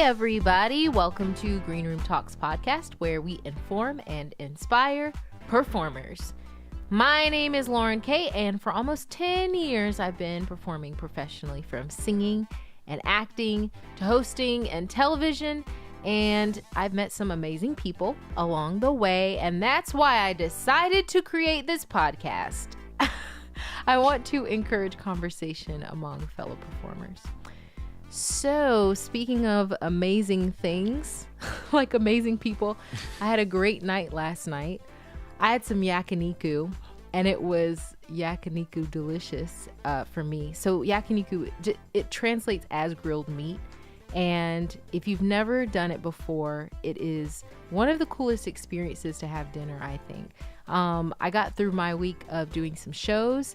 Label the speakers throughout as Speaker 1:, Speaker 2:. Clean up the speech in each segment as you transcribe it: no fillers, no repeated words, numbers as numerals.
Speaker 1: everybody. Welcome to Green Room Talks podcast, where we inform and inspire performers. My name is Lauren Kay, and for almost 10 years, I've been performing professionally, from singing and acting to hosting and television, and I've met some amazing people along the way, and that's why I decided to create this podcast. I want to encourage conversation among fellow performers. So, speaking of amazing things, like amazing people, I had a great night last night. I had some yakiniku, and it was yakiniku delicious for me. So yakiniku, it translates as grilled meat. And if you've never done it before, it is one of the coolest experiences to have dinner, I think. I got through my week of doing some shows,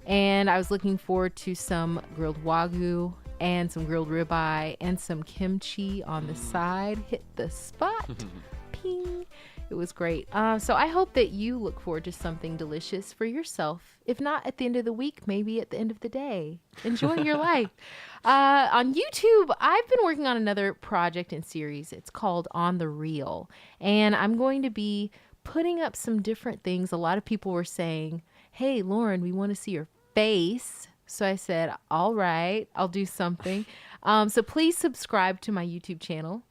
Speaker 1: and I was looking forward to some grilled wagyu and some grilled ribeye and some kimchi on the side. Hit the spot. Ping. It was great. So I hope that you look forward to something delicious for yourself. If not at the end of the week, maybe at the end of the day. Enjoy your life. On YouTube, I've been working on another project and series. It's called On the Reel. And I'm going to be putting up some different things. A lot of people were saying, hey, Lauren, we want to see your face. So I said, all right, I'll do something. So please subscribe to my YouTube channel,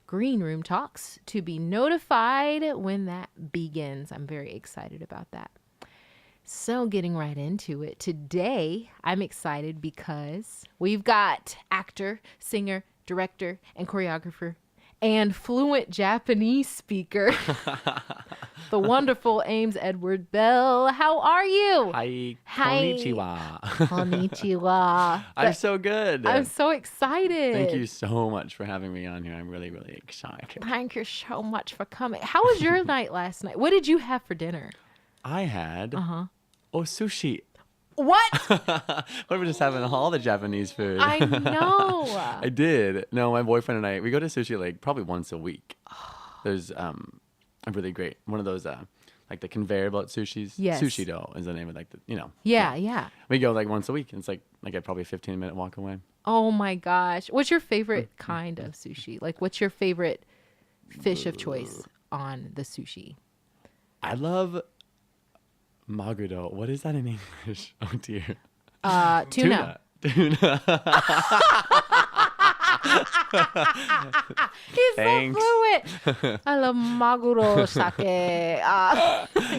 Speaker 1: Green Room Talks, to be notified when that begins. I'm very excited about that. So getting right into it. Today, I'm excited because we've got actor, singer, director, and choreographer, and fluent Japanese speaker, the wonderful Ames Edward Bell. How are you?
Speaker 2: Hi.
Speaker 1: Konnichiwa.
Speaker 2: Konnichiwa.
Speaker 1: Konnichiwa.
Speaker 2: I'm so good.
Speaker 1: I'm so excited.
Speaker 2: Thank you so much for having me on here. I'm really, really excited.
Speaker 1: Thank you so much for coming. How was your night last night? What did you have for dinner?
Speaker 2: I had sushi.
Speaker 1: What?
Speaker 2: We were just having all the Japanese food.
Speaker 1: I know.
Speaker 2: I did. No, my boyfriend and I, we go to sushi like probably once a week. There's a really great one of those like the conveyor belt sushis.
Speaker 1: Yes.
Speaker 2: Sushi dough is the name of
Speaker 1: Yeah.
Speaker 2: We go like once a week. And it's like a probably 15-minute walk away.
Speaker 1: Oh my gosh. What's your favorite kind of sushi? Like, what's your favorite fish of choice on the sushi?
Speaker 2: I love maguro. What is that in English? Oh dear.
Speaker 1: Tuna. He's
Speaker 2: Thanks.
Speaker 1: so fluent. I love maguro, sake,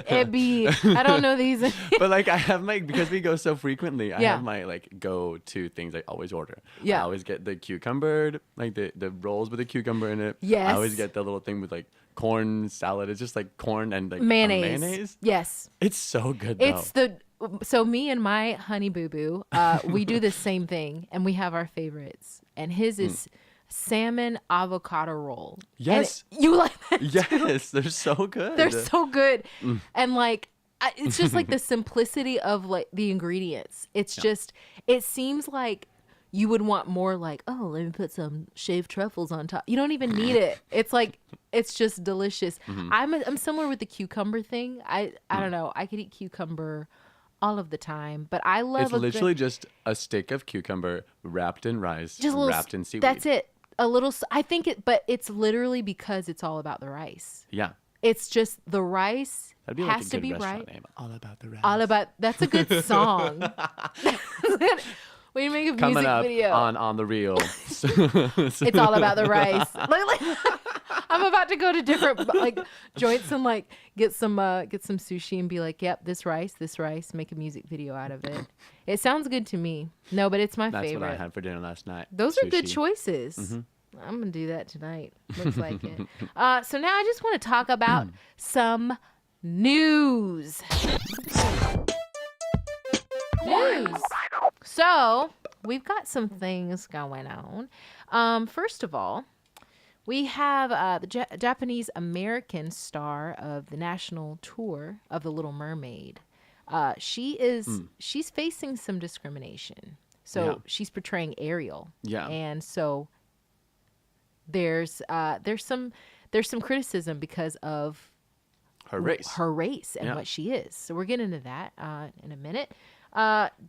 Speaker 1: ebi. I don't know these.
Speaker 2: But like I have because we go so frequently, I
Speaker 1: Yeah.
Speaker 2: have my like go-to things I always order.
Speaker 1: Yeah.
Speaker 2: I always get the cucumber, like the rolls with the cucumber in it.
Speaker 1: Yes.
Speaker 2: I always get the little thing with like corn salad. It's just like corn and like
Speaker 1: Mayonnaise. Yes.
Speaker 2: It's so good though.
Speaker 1: So me and my honey boo boo, we do the same thing, and we have our favorites. And his is salmon avocado roll.
Speaker 2: Yes.
Speaker 1: And you like that?
Speaker 2: Yes, they're so good.
Speaker 1: They're so good. And like, it's just like the simplicity of like the ingredients. It's just, it seems like you would want more like, oh, let me put some shaved truffles on top. You don't even need it. It's like, it's just delicious. I'm similar with the cucumber thing. I don't know. I could eat cucumber all of the time, but I love
Speaker 2: It's literally just a stick of cucumber wrapped in rice,
Speaker 1: just
Speaker 2: wrapped in seaweed.
Speaker 1: That's it. A little, I think but it's literally because it's all about the rice.
Speaker 2: Yeah.
Speaker 1: It's just the rice
Speaker 2: That'd be
Speaker 1: has
Speaker 2: like a
Speaker 1: to
Speaker 2: good
Speaker 1: be
Speaker 2: restaurant
Speaker 1: right.
Speaker 2: name. All about the rice.
Speaker 1: All about, that's a good song. We need to make a
Speaker 2: Coming
Speaker 1: music
Speaker 2: up
Speaker 1: video.
Speaker 2: on the reel.
Speaker 1: It's all about the rice. Like, I'm about to go to different like joints and like get some sushi and be like, yep, this rice, make a music video out of it. It sounds good to me. No, but it's my
Speaker 2: That's
Speaker 1: favorite.
Speaker 2: what I had for dinner last night.
Speaker 1: Those are good
Speaker 2: Sushi.
Speaker 1: choices. I'm gonna do that tonight. Looks like it. So now I just want to talk about some news. News. So we've got some things going on. First of all, we have the Japanese American star of the national tour of The Little Mermaid. She's facing some discrimination. So she's portraying Ariel.
Speaker 2: Yeah.
Speaker 1: And so there's some criticism because of
Speaker 2: Her race.
Speaker 1: and what she is. So we're getting into that in a minute.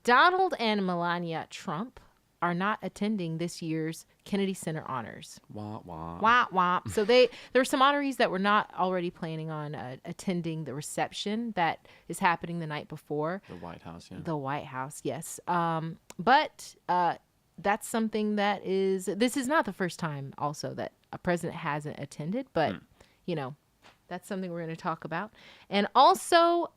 Speaker 1: Donald and Melania Trump are not attending this year's Kennedy Center honors.
Speaker 2: Wah, wah.
Speaker 1: Wah, wah. So there were some honorees that were not already planning on attending the reception that is happening the night before.
Speaker 2: The White House, yeah.
Speaker 1: The White House, yes. But that's something this is not the first time also that a president hasn't attended, but, that's something we're going to talk about. And also,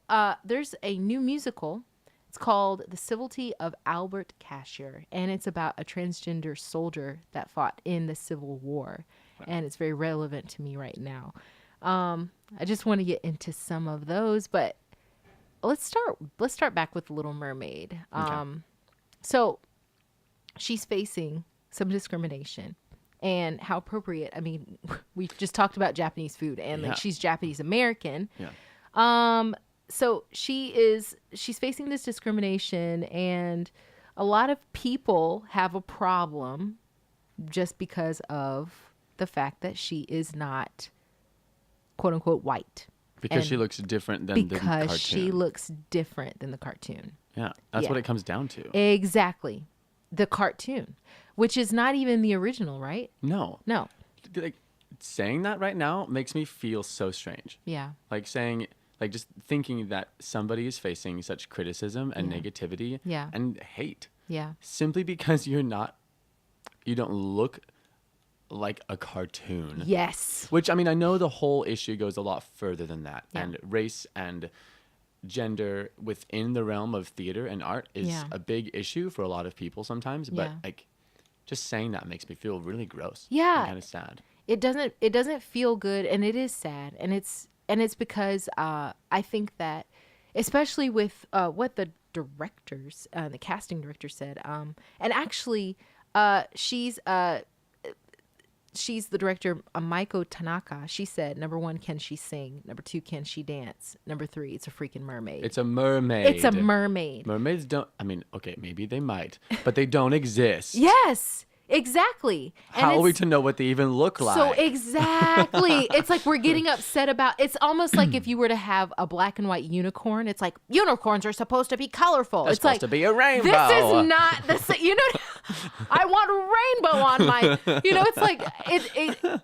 Speaker 1: there's a new musical. It's called The Civility of Albert Cashier, and it's about a transgender soldier that fought in the Civil War, and it's very relevant to me right now. I just want to get into some of those, but let's start back with Little Mermaid.
Speaker 2: Okay.
Speaker 1: So she's facing some discrimination. And how appropriate. I mean, we just talked about Japanese food, and like she's Japanese American.
Speaker 2: Yeah.
Speaker 1: So she's facing this discrimination, and a lot of people have a problem just because of the fact that she is not, quote unquote, white.
Speaker 2: Because she looks different than the cartoon.
Speaker 1: Because she looks different than the cartoon.
Speaker 2: Yeah, that's what it comes down to.
Speaker 1: Exactly. The cartoon, which is not even the original, right?
Speaker 2: No. Like, saying that right now makes me feel so strange.
Speaker 1: Yeah.
Speaker 2: Like just thinking that somebody is facing such criticism and negativity and hate.
Speaker 1: Yeah.
Speaker 2: Simply because you don't look like a cartoon.
Speaker 1: Yes.
Speaker 2: Which, I mean, I know the whole issue goes a lot further than that.
Speaker 1: Yeah.
Speaker 2: And race and gender within the realm of theater and art is a big issue for a lot of people sometimes. But like, just saying that makes me feel really gross.
Speaker 1: Yeah.
Speaker 2: Kind of sad.
Speaker 1: It doesn't feel good, and it is sad. And it's because I think that, especially with what the directors, the casting director said, and actually she's the director, Maiko Tanaka. She said, number 1, can she sing? Number 2, can she dance? Number 3, it's a freaking mermaid.
Speaker 2: It's a mermaid.
Speaker 1: It's a mermaid.
Speaker 2: Mermaids don't, I mean, okay, maybe they might, but they don't exist.
Speaker 1: Yes, exactly. And
Speaker 2: how are we to know what they even look like?
Speaker 1: So exactly. It's like we're getting upset about, it's almost like if you were to have a black and white unicorn, it's like unicorns are supposed to be colorful.
Speaker 2: They're
Speaker 1: it's
Speaker 2: supposed
Speaker 1: like
Speaker 2: to be a rainbow.
Speaker 1: This is not the same. I want a rainbow on my, it's like,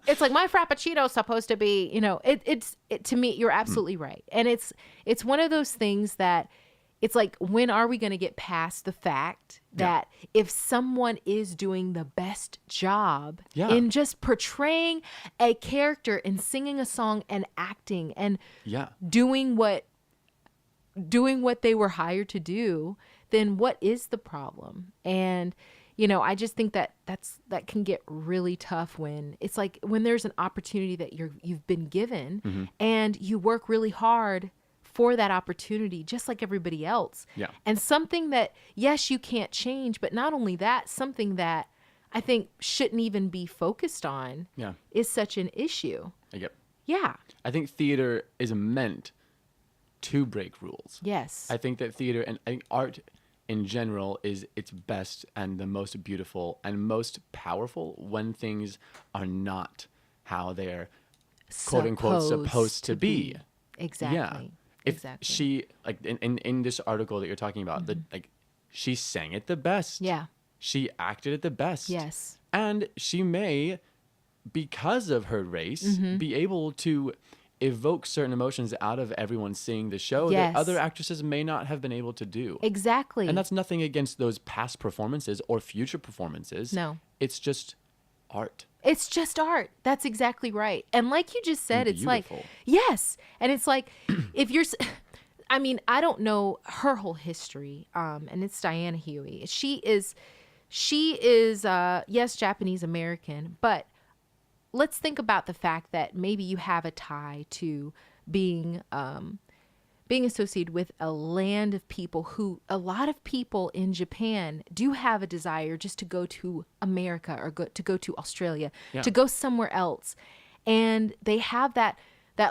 Speaker 1: it's like my Frappuccino is supposed to be, it's to me, you're absolutely right. And it's one of those things that it's like, when are we going to get past the fact that if someone is doing the best job in just portraying a character and singing a song and acting and doing what they were hired to do, then what is the problem? And, I just think that can get really tough when it's like, when there's an opportunity that you've been given and you work really hard for that opportunity, just like everybody else.
Speaker 2: Yeah.
Speaker 1: And something that, yes, you can't change, but not only that, something that I think shouldn't even be focused on is such an issue.
Speaker 2: Yep.
Speaker 1: Yeah.
Speaker 2: I think theater is meant to break rules.
Speaker 1: Yes.
Speaker 2: I think that theater and I think art in general is its best and the most beautiful and most powerful when things are not how they're quote unquote supposed to be.
Speaker 1: Exactly.
Speaker 2: Yeah. If she, like in this article that you're talking about, she sang it the best.
Speaker 1: Yeah.
Speaker 2: She acted it the best.
Speaker 1: Yes.
Speaker 2: And she may, because of her race, be able to evoke certain emotions out of everyone seeing the show that other actresses may not have been able to do.
Speaker 1: Exactly.
Speaker 2: And that's nothing against those past performances or future performances.
Speaker 1: No.
Speaker 2: It's just art.
Speaker 1: It's just art. That's exactly right. And like you just said, it's like, yes. And it's like, if you're, I mean, I don't know her whole history. And it's Diana Huey. She is, yes, Japanese American, but let's think about the fact that maybe you have a tie to being associated with a land of people who, a lot of people in Japan do have a desire just to go to America or to go to Australia, to go somewhere else. And they have that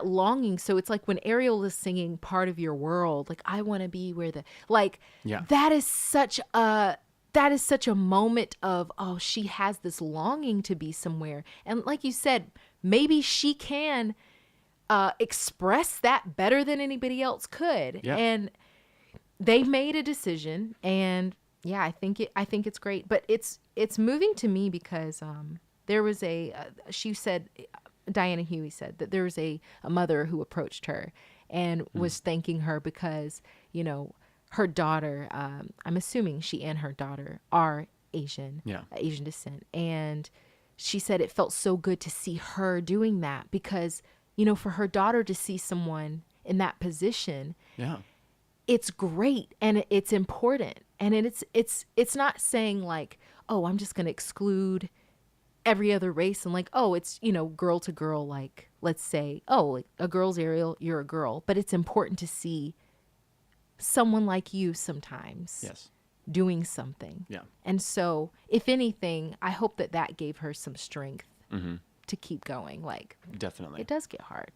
Speaker 1: longing. So it's like when Ariel is singing Part of Your World, like, I want to be where that is such a moment of, oh, she has this longing to be somewhere. And like you said, maybe she can express that better than anybody else could. Yeah. And they made a decision, and I think it's great, but it's moving to me because there was she said, Diana Huey said that there was a mother who approached her and was thanking her because, her daughter, I'm assuming she and her daughter are Asian descent. And she said it felt so good to see her doing that because, for her daughter to see someone in that position, it's great and it's important. And it's not saying like, oh, I'm just going to exclude every other race and like, oh, it's, girl to girl, like, let's say, oh, like a girl's Ariel, you're a girl. But it's important to see someone like you sometimes doing something. Yeah. And so if anything, I hope that gave her some strength to keep going. Like,
Speaker 2: definitely.
Speaker 1: It does get hard.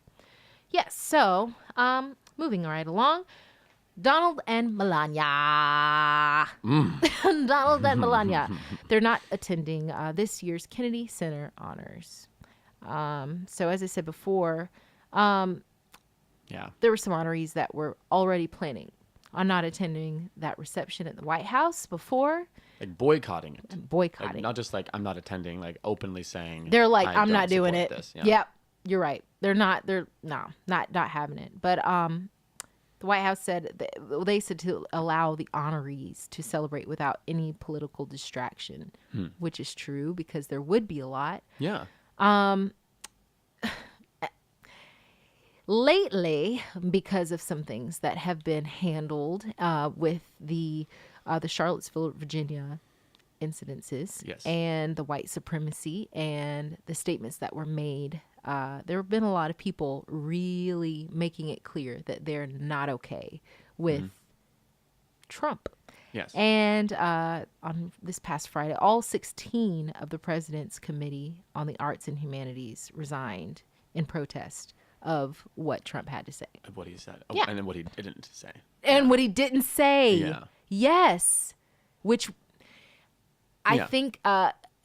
Speaker 1: Yes. So, moving right along. Donald and Melania. Donald and Melania. They're not attending this year's Kennedy Center honors. So as I said before, there were some honorees that were already planning on not attending that reception at the White House before.
Speaker 2: Like boycotting it.
Speaker 1: Boycotting.
Speaker 2: Like, not just like, I'm not attending, like openly saying.
Speaker 1: They're like, I'm not doing it.
Speaker 2: This. Yeah.
Speaker 1: Yep. You're right. Not having it. But, the White House said they said to allow the honorees to celebrate without any political distraction, which is true because there would be a lot. Yeah. Lately, because of some things that have been handled with the Charlottesville, Virginia incidences and the white supremacy and the statements that were made, there have been a lot of people really making it clear that they're not okay with Trump. Yes. And on this past Friday, all 16 of the president's committee on the arts and humanities resigned in protest of what Trump had to say.
Speaker 2: Of what he said. Oh, and then what he didn't say.
Speaker 1: And what he didn't say. Yeah. Yes. Which I think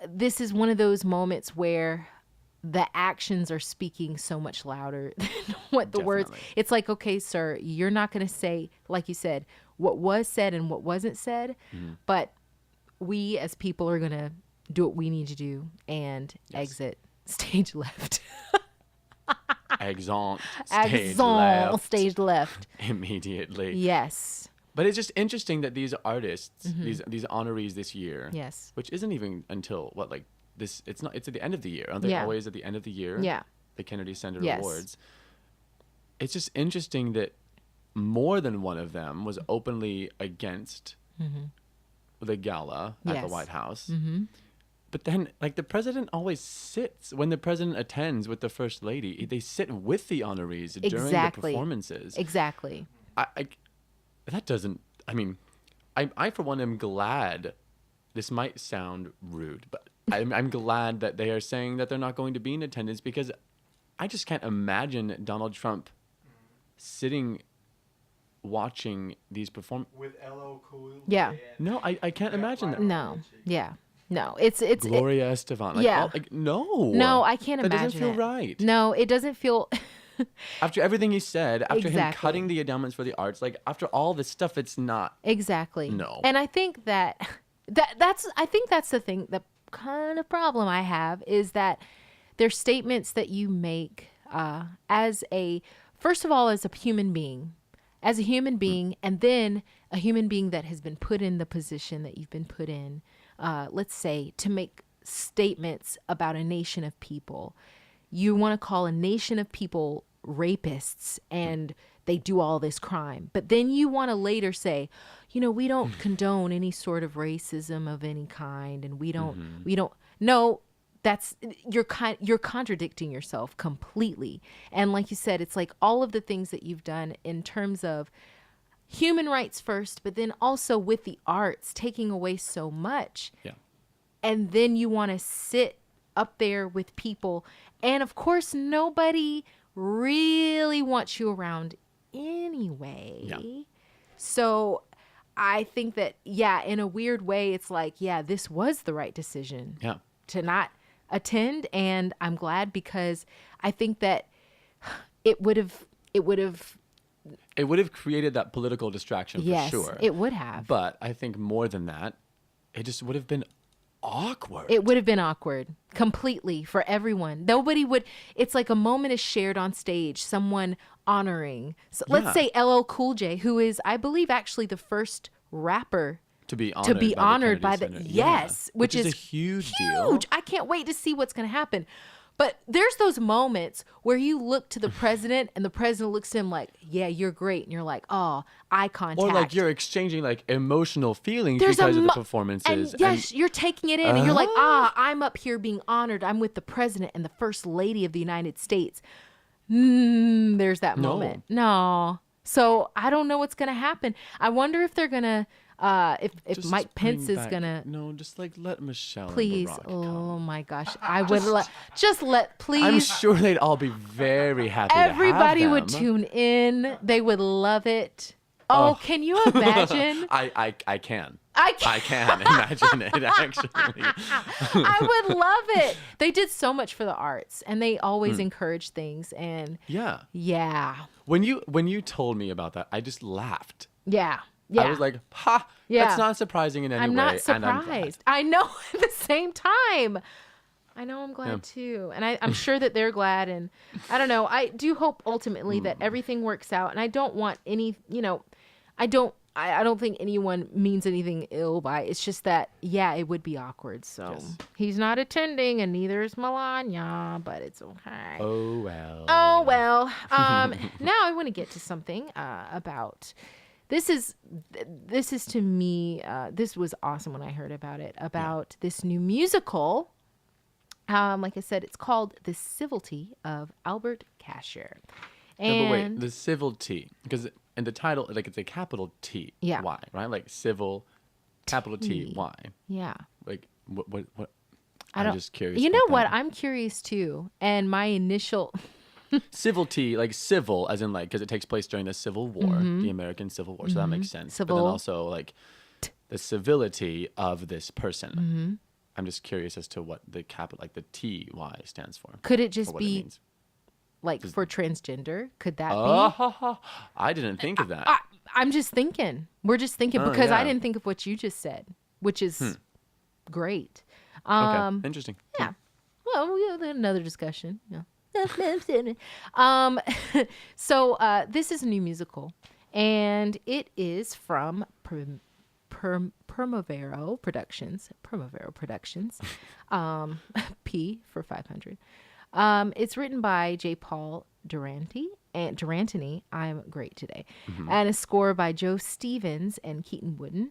Speaker 1: this is one of those moments where the actions are speaking so much louder than what the words. It's like, okay, sir, you're not going to say, like you said, what was said and what wasn't said, but we as people are going to do what we need to do and exit stage left.
Speaker 2: Exeunt
Speaker 1: stage left.
Speaker 2: Immediately.
Speaker 1: Yes.
Speaker 2: But it's just interesting that these artists, these honorees this year, which isn't even until what, like this, it's at the end of the year. Aren't they always at the end of the year? Yeah. The Kennedy Center Awards. It's just interesting that more than one of them was openly against the gala at the White House. But then, like, the president always sits when the president attends with the first lady. They sit with the honorees during the performances.
Speaker 1: Exactly.
Speaker 2: That doesn't. I mean, I for one am glad. This might sound rude, but I'm glad that they are saying that they're not going to be in attendance because I just can't imagine Donald Trump sitting watching these perform
Speaker 3: with LL Cool.
Speaker 1: Yeah.
Speaker 2: No, I can't imagine that.
Speaker 1: No. Yeah. No, it's
Speaker 2: Gloria Estefan. Like,
Speaker 1: no, I can't imagine.
Speaker 2: That doesn't feel right.
Speaker 1: No, it doesn't feel.
Speaker 2: After everything he said, after him cutting the endowments for the arts, like after all this stuff, it's not
Speaker 1: exactly.
Speaker 2: No,
Speaker 1: and I think that's the thing. The kind of problem I have is that there's statements that you make first of all as a human being, and then a human being that has been put in the position that you've been put in. Let's say, to make statements about a nation of people. You want to call a nation of people rapists and they do all this crime. But then you want to later say, we don't condone any sort of racism of any kind. And we don't. No, you're contradicting yourself completely. And like you said, it's like all of the things that you've done in terms of human rights first, but then also with the arts taking away so much. Yeah. And then you want to sit up there with people. And of course, nobody really wants you around anyway. Yeah. So I think that, in a weird way, it's like, this was the right decision to not attend. And I'm glad because I think that it would have
Speaker 2: It would have created that political distraction
Speaker 1: yes,
Speaker 2: for sure.
Speaker 1: it would have.
Speaker 2: But I think more than that, it just would have been awkward.
Speaker 1: It would have been awkward completely for everyone. Nobody would. It's like a moment is shared on stage, someone honoring. So let's say LL Cool J, who is, I believe, actually the first rapper
Speaker 2: to be honored
Speaker 1: by the
Speaker 2: Center.
Speaker 1: yes,
Speaker 2: Yeah.
Speaker 1: which is
Speaker 2: a huge deal.
Speaker 1: I can't wait to see what's going to happen. But there's those moments where you look to the president and the president looks to him like, yeah, you're great. And you're like, oh, eye contact.
Speaker 2: Or like you're exchanging like emotional feelings because of the performances.
Speaker 1: And yes, you're taking it in and you're like, I'm up here being honored. I'm with the president and the first lady of the United States. There's that moment. No. So I don't know what's going to happen. I wonder if they're going to, if Mike Pence is gonna
Speaker 2: just like let Michelle
Speaker 1: please
Speaker 2: and Barack
Speaker 1: oh
Speaker 2: come.
Speaker 1: my gosh, I would let please.
Speaker 2: I'm sure they'd all be very happy.
Speaker 1: Everybody
Speaker 2: to have
Speaker 1: would
Speaker 2: them.
Speaker 1: tune in. They would love it. Oh, can you imagine?
Speaker 2: I can.
Speaker 1: I
Speaker 2: can imagine it actually.
Speaker 1: I would love it. They did so much for the arts, and they always encourage things. And yeah.
Speaker 2: When you told me about that, I just laughed.
Speaker 1: Yeah.
Speaker 2: I was like, ha, that's not surprising in any way.
Speaker 1: I'm not
Speaker 2: and I'm
Speaker 1: surprised. I know at the same time. I know I'm glad too. And I'm sure that they're glad. And I don't know. I do hope ultimately that everything works out. And I don't want any, I don't think anyone means anything ill by it. It's just that, it would be awkward. So he's not attending and neither is Melania, but it's okay.
Speaker 2: Oh, well.
Speaker 1: Now I want to get to something about... This is to me, this was awesome when I heard about it, about this new musical. Like I said, it's called The Civility of Albert Casher. And
Speaker 2: but wait, The Civility, because in the title, like it's a capital T, Y, right? Like civil, capital T, Y.
Speaker 1: Yeah.
Speaker 2: Like what? I'm just curious.
Speaker 1: You know what? I'm curious too. And my initial...
Speaker 2: Civility, like civil, as in like, because it takes place during the Civil War, the American Civil War, so that makes sense.
Speaker 1: Civil.
Speaker 2: But then also like the civility of this person. I'm just curious as to what the capital, like the TY stands for.
Speaker 1: Could it just be like for transgender? Could that be?
Speaker 2: I didn't think of that.
Speaker 1: I'm just thinking. We're just thinking because I didn't think of what you just said, which is great.
Speaker 2: Okay, interesting.
Speaker 1: Yeah. Well, we have another discussion. Yeah. So this is a new musical, and it is from Primavera Productions. P for 500. It's written by J. Paul Durantini. I'm great today, and a score by Joe Stevens and Keaton Wooden.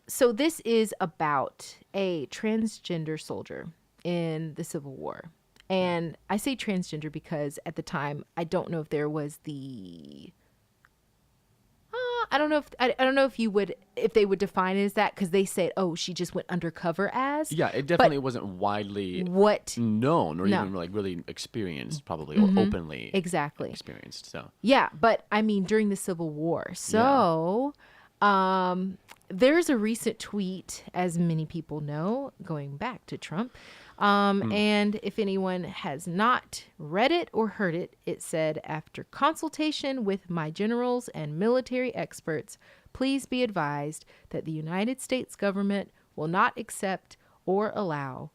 Speaker 1: So this is about a transgender soldier in the Civil War. And I say transgender because at the time, I don't know if there was the, I don't know if they would define it as that, because they said, oh, she just went undercover as.
Speaker 2: Yeah, it definitely wasn't widely known or even like really experienced probably or openly experienced. So
Speaker 1: yeah, but I mean during the Civil War. So there's a recent tweet, as many people know, going back to Trump. And if anyone has not read it or heard it, it said, after consultation with my generals and military experts, please be advised that the United States government will not accept or allow ...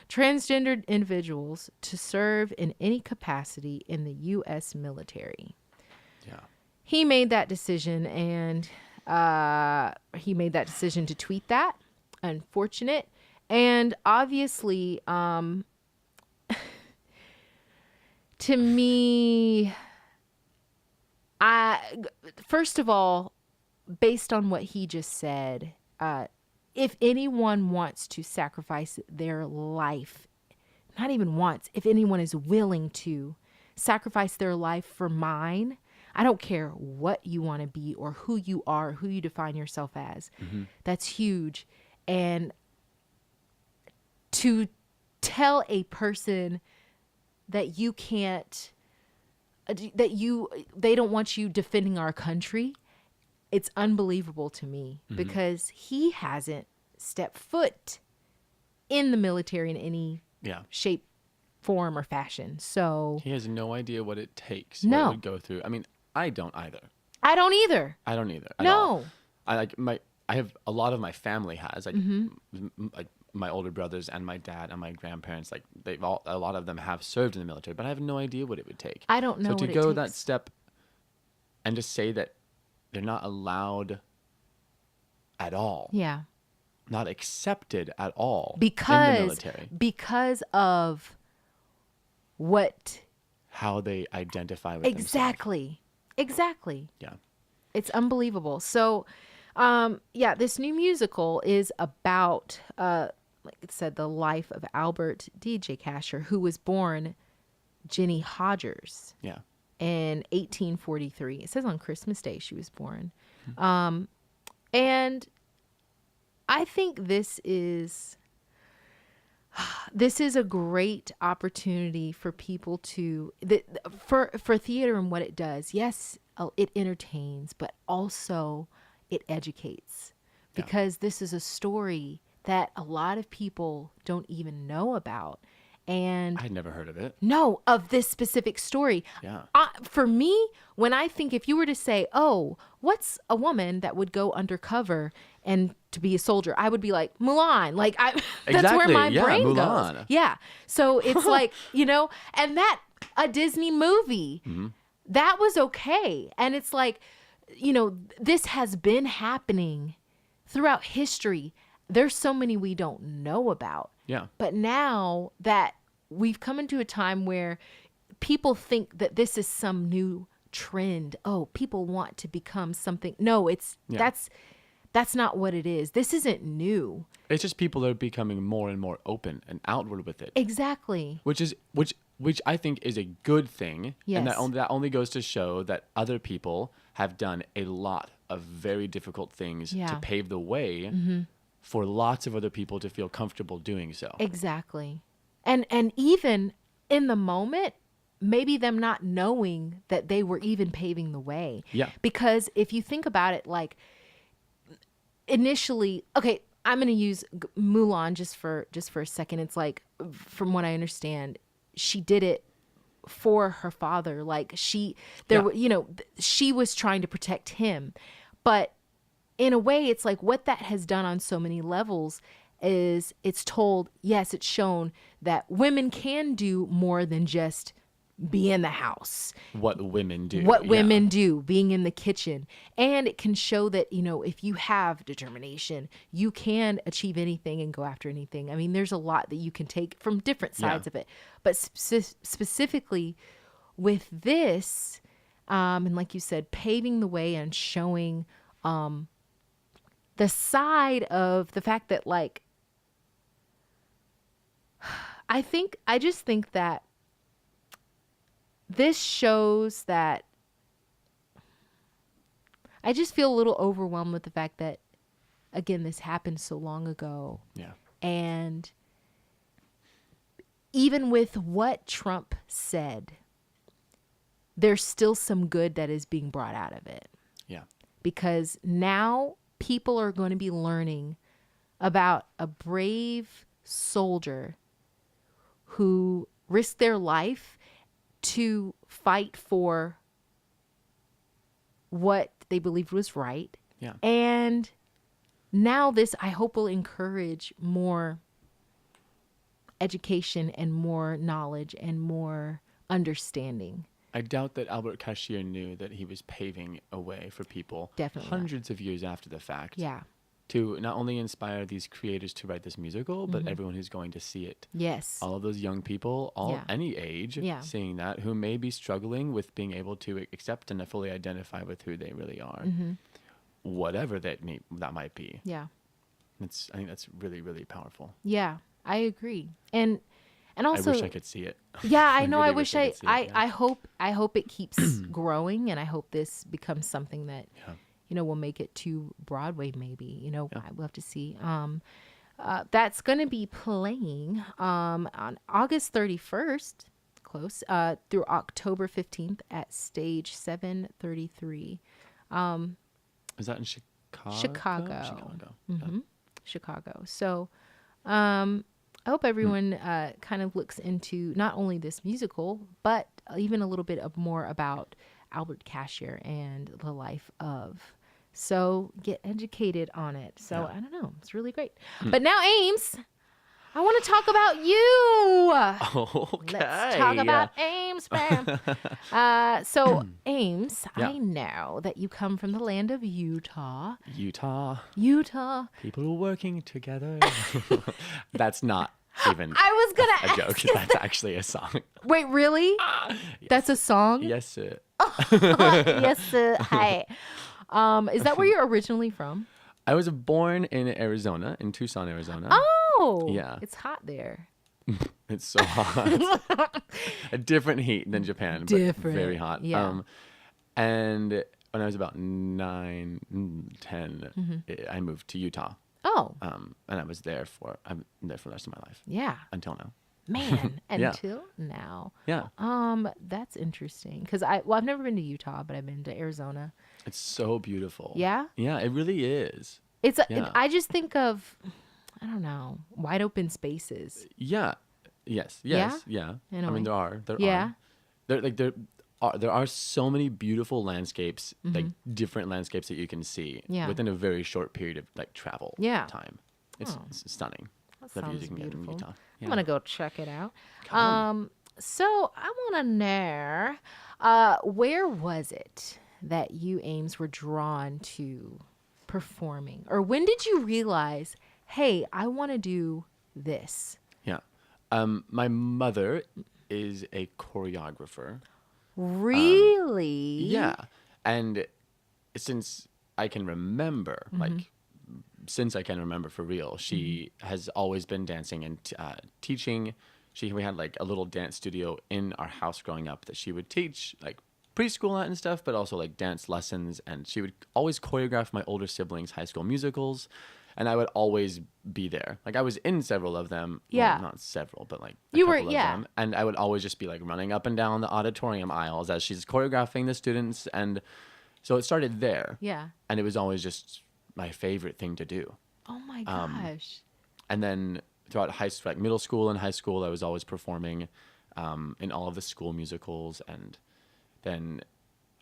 Speaker 1: transgendered individuals to serve in any capacity in the U.S. military.
Speaker 2: Yeah.
Speaker 1: He made that decision, and he made that decision to tweet that. Unfortunate. And obviously, to me, first of all, based on what he just said, if anyone wants to sacrifice their life, not even wants, if anyone is willing to sacrifice their life for mine, I don't care what you want to be or who you are, who you define yourself as. That's huge. And to tell a person that you can't, they don't want you defending our country, it's unbelievable to me, because he hasn't stepped foot in the military in any shape, form or fashion. So
Speaker 2: he has no idea what it takes,
Speaker 1: No.
Speaker 2: what it would go through. I mean, I don't either.
Speaker 1: I don't either.
Speaker 2: I don't either. At
Speaker 1: No.
Speaker 2: all. I have a lot of my family has like
Speaker 1: Mm-hmm.
Speaker 2: like my older brothers and my dad and my grandparents, like a lot of them have served in the military, but I have no idea what it would take.
Speaker 1: I don't know
Speaker 2: So to
Speaker 1: what it
Speaker 2: go
Speaker 1: takes.
Speaker 2: that step and to say that they're not allowed at all,
Speaker 1: Yeah.
Speaker 2: not accepted at all in the
Speaker 1: Because
Speaker 2: military,
Speaker 1: of what
Speaker 2: how they identify with themselves.
Speaker 1: Exactly.
Speaker 2: Yeah.
Speaker 1: It's unbelievable. So, yeah, this new musical is about, like it said, the life of Albert DJ Casher, who was born Jenny Hodgers
Speaker 2: Yeah.
Speaker 1: in 1843. It says on Christmas Day she was born. And I think this is a great opportunity for people for theater and what it does. Yes, it entertains, but also it educates, because this is a story that a lot of people don't even know about. And
Speaker 2: I'd never heard of it.
Speaker 1: know of this specific story.
Speaker 2: Yeah.
Speaker 1: For me, when I think, if you were to say, oh, what's a woman that would go undercover and to be a soldier, I would be like, Mulan. Like, that's where
Speaker 2: Exactly.
Speaker 1: my
Speaker 2: Yeah,
Speaker 1: brain
Speaker 2: Mulan.
Speaker 1: goes. Yeah. So it's like, and that a Disney movie, that was okay. And it's like, this has been happening throughout history. There's so many we don't know about.
Speaker 2: Yeah.
Speaker 1: But now that we've come into a time where people think that this is some new trend. Oh, people want to become something. No, that's not what it is. This isn't new.
Speaker 2: It's just people are becoming more and more open and outward with it.
Speaker 1: Exactly.
Speaker 2: Which I think is a good thing.
Speaker 1: Yes.
Speaker 2: And that only goes to show that other people have done a lot of very difficult things to pave the way for lots of other people to feel comfortable doing so.
Speaker 1: Exactly. And even in the moment, maybe them not knowing that they were even paving the way.
Speaker 2: Yeah.
Speaker 1: Because if you think about it, like initially, okay, I'm going to use Mulan just for a second. It's like, from what I understand, she did it for her father. Like she was trying to protect him. But in a way, it's like what that has done on so many levels is it's shown that women can do more than just be in the house.
Speaker 2: What women do.
Speaker 1: Women do, being in the kitchen. And it can show that, if you have determination, you can achieve anything and go after anything. I mean, there's a lot that you can take from different sides of it. But specifically with this, and like you said, paving the way and showing the side of the fact that, like, I just think that this shows that I just feel a little overwhelmed with the fact that, again, this happened so long ago.
Speaker 2: Yeah.
Speaker 1: And even with what Trump said, there's still some good that is being brought out of it.
Speaker 2: Yeah.
Speaker 1: Because now people are going to be learning about a brave soldier who risked their life to fight for what they believed was right.
Speaker 2: Yeah.
Speaker 1: And now this, I hope, will encourage more education and more knowledge and more understanding.
Speaker 2: I doubt that Albert Cashier knew that he was paving a way for people
Speaker 1: Definitely
Speaker 2: hundreds of years after the fact.
Speaker 1: Yeah.
Speaker 2: To not only inspire these creators to write this musical, but everyone who's going to see it.
Speaker 1: Yes.
Speaker 2: All of those young people, any age, seeing that, who may be struggling with being able to accept and fully identify with who they really are, whatever that might be.
Speaker 1: Yeah.
Speaker 2: I think that's really, really powerful.
Speaker 1: Yeah, I agree. And also,
Speaker 2: I wish I could see it.
Speaker 1: Yeah, I know.
Speaker 2: really
Speaker 1: I wish
Speaker 2: could see it,
Speaker 1: I hope it keeps growing, and I hope this becomes something that will make it to Broadway. Maybe we'll have to see. That's going to be playing on August 31st, close through October 15th at Stage 733.
Speaker 2: Is that in Chicago?
Speaker 1: Chicago.
Speaker 2: Chicago.
Speaker 1: Mm-hmm. Chicago. So, I hope everyone kind of looks into not only this musical, but even a little bit of more about Albert Cashier and the life of. So get educated on it. So I don't know. It's really great. But now, Ames, I want to talk about you.
Speaker 2: Okay.
Speaker 1: Let's talk about Ames, fam. So, Ames,
Speaker 2: Yeah.
Speaker 1: I know that you come from the land of Utah.
Speaker 2: Utah. People are working together. That's not even
Speaker 1: I was going to
Speaker 2: a
Speaker 1: ask.
Speaker 2: joke. That's actually a song.
Speaker 1: Wait, really? That's a song?
Speaker 2: Yes, sir.
Speaker 1: Yes, hi. Is that where you're originally from?
Speaker 2: I was born in Arizona, in Tucson, Arizona.
Speaker 1: Oh,
Speaker 2: Yeah.
Speaker 1: It's hot there.
Speaker 2: It's so hot. A different heat than Japan, but very hot.
Speaker 1: Yeah.
Speaker 2: And when I was about 9, 10, I moved to Utah.
Speaker 1: Oh,
Speaker 2: And I'm there for the rest of my life.
Speaker 1: yeah.
Speaker 2: Until now.
Speaker 1: Man,
Speaker 2: Yeah.
Speaker 1: until now.
Speaker 2: Yeah.
Speaker 1: That's interesting because I've never been to Utah, but I've been to Arizona.
Speaker 2: It's so beautiful.
Speaker 1: Yeah?
Speaker 2: Yeah, it really is.
Speaker 1: Yeah. I just think of, I don't know, wide open spaces.
Speaker 2: Yeah. Yes. Yes. Yeah.
Speaker 1: In a
Speaker 2: I mean,
Speaker 1: way.
Speaker 2: there
Speaker 1: Yeah.
Speaker 2: are. There are so many beautiful landscapes, like different landscapes that you can see within a very short period of like travel time. It's stunning.
Speaker 1: That
Speaker 2: The views
Speaker 1: sounds
Speaker 2: you can get in
Speaker 1: beautiful.
Speaker 2: Utah. Yeah.
Speaker 1: I'm gonna go check it out.
Speaker 2: Come
Speaker 1: So I want to know, where was it that you, Ames, were drawn to performing, or when did you realize, hey, I want to do this?
Speaker 2: Yeah. My mother is a choreographer.
Speaker 1: Really?
Speaker 2: Yeah. And since I can remember, since I can remember for real, she has always been dancing and teaching. We had like a little dance studio in our house growing up that she would teach like preschool at and stuff, but also like dance lessons. And she would always choreograph my older siblings' high school musicals. And I would always be there. Like I was in several of them.
Speaker 1: Yeah.
Speaker 2: Well, not several, but like
Speaker 1: You were,
Speaker 2: couple of
Speaker 1: yeah.
Speaker 2: them. And I would always just be like running up and down the auditorium aisles as she's choreographing the students. And so it started there.
Speaker 1: Yeah.
Speaker 2: And it was always just my favorite thing to do.
Speaker 1: Oh my gosh.
Speaker 2: And then throughout like middle school and high school, I was always performing in all of the school musicals. And then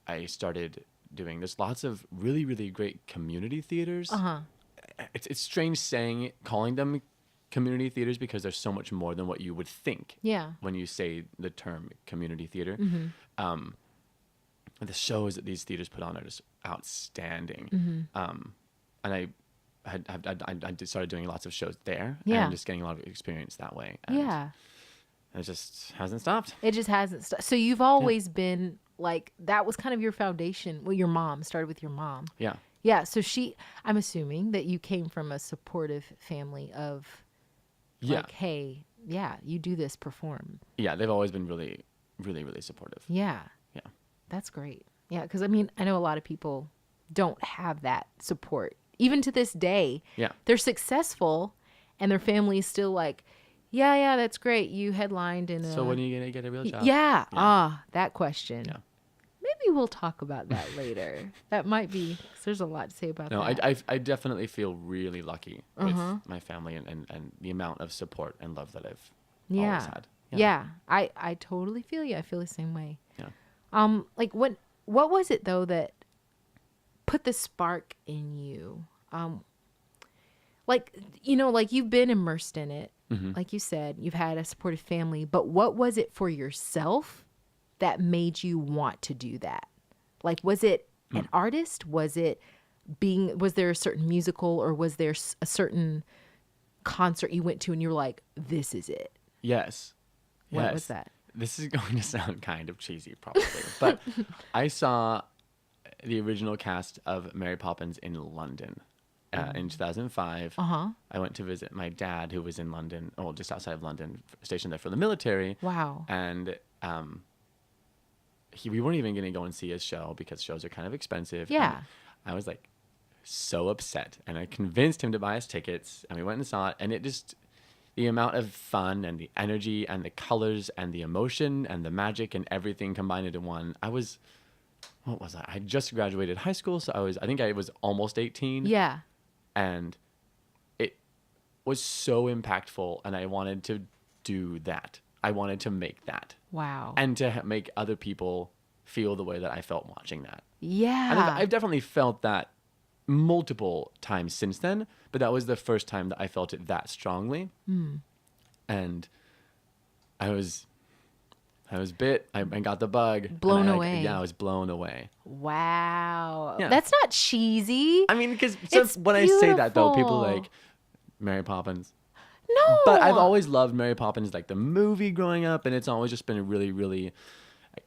Speaker 2: I started doing, there's lots of really, really great community theaters. It's strange calling them community theaters because there's so much more than what you would think when you say the term community theater. The shows that these theaters put on are just outstanding. And I started doing lots of shows there and just getting a lot of experience that way. And it just hasn't stopped.
Speaker 1: It just hasn't stopped. So you've always been like, that was kind of your foundation. Well, your mom started with your mom.
Speaker 2: Yeah.
Speaker 1: Yeah. So I'm assuming that you came from a supportive family of like, hey, you do this, perform.
Speaker 2: Yeah. They've always been really, really, really supportive.
Speaker 1: Yeah.
Speaker 2: Yeah.
Speaker 1: That's great. Yeah. Because I mean, I know a lot of people don't have that support. Even to this day, they're successful and their family is still like, yeah, that's great. You headlined in
Speaker 2: So when are you going to get a real job?
Speaker 1: Yeah. That question.
Speaker 2: Yeah.
Speaker 1: Maybe we'll talk about that later. That might be, 'cause there's a lot to say about that.
Speaker 2: No, I definitely feel really lucky with my family and the amount of support and love that I've always had.
Speaker 1: Yeah. I totally feel you. I feel the same way.
Speaker 2: Yeah.
Speaker 1: Like what was it though that put the spark in you? Like, like you've been immersed in it. Like you said, you've had a supportive family, but what was it for yourself that made you want to do that? Like, was it an artist? Was there a certain musical, or was there a certain concert you went to and you were like, this is it?
Speaker 2: Yes.
Speaker 1: What was that?
Speaker 2: This is going to sound kind of cheesy probably, but I saw the original cast of Mary Poppins in London in 2005. I went to visit my dad, who was in London, just outside of London, stationed there for the military.
Speaker 1: Wow.
Speaker 2: And we weren't even going to go and see his show because shows are kind of expensive.
Speaker 1: Yeah.
Speaker 2: And I was like so upset, and I convinced him to buy us tickets, and we went and saw it, and it just, the amount of fun and the energy and the colors and the emotion and the magic and everything combined into one. What was I? I just graduated high school, so I think I was almost 18.
Speaker 1: Yeah.
Speaker 2: And was so impactful, and I wanted to do that. I wanted to make that.
Speaker 1: Wow.
Speaker 2: And to make other people feel the way that I felt watching that.
Speaker 1: Yeah.
Speaker 2: And I've definitely felt that multiple times since then, but that was the first time that I felt it that strongly. And I was bit. I got the bug.
Speaker 1: Blown away.
Speaker 2: Yeah, I was blown away.
Speaker 1: Wow.
Speaker 2: Yeah.
Speaker 1: That's not cheesy.
Speaker 2: I mean, because
Speaker 1: It's
Speaker 2: when I say that, though, people
Speaker 1: beautiful.
Speaker 2: like Mary Poppins.
Speaker 1: No.
Speaker 2: But I've always loved Mary Poppins, like the movie growing up, and it's always just been really, really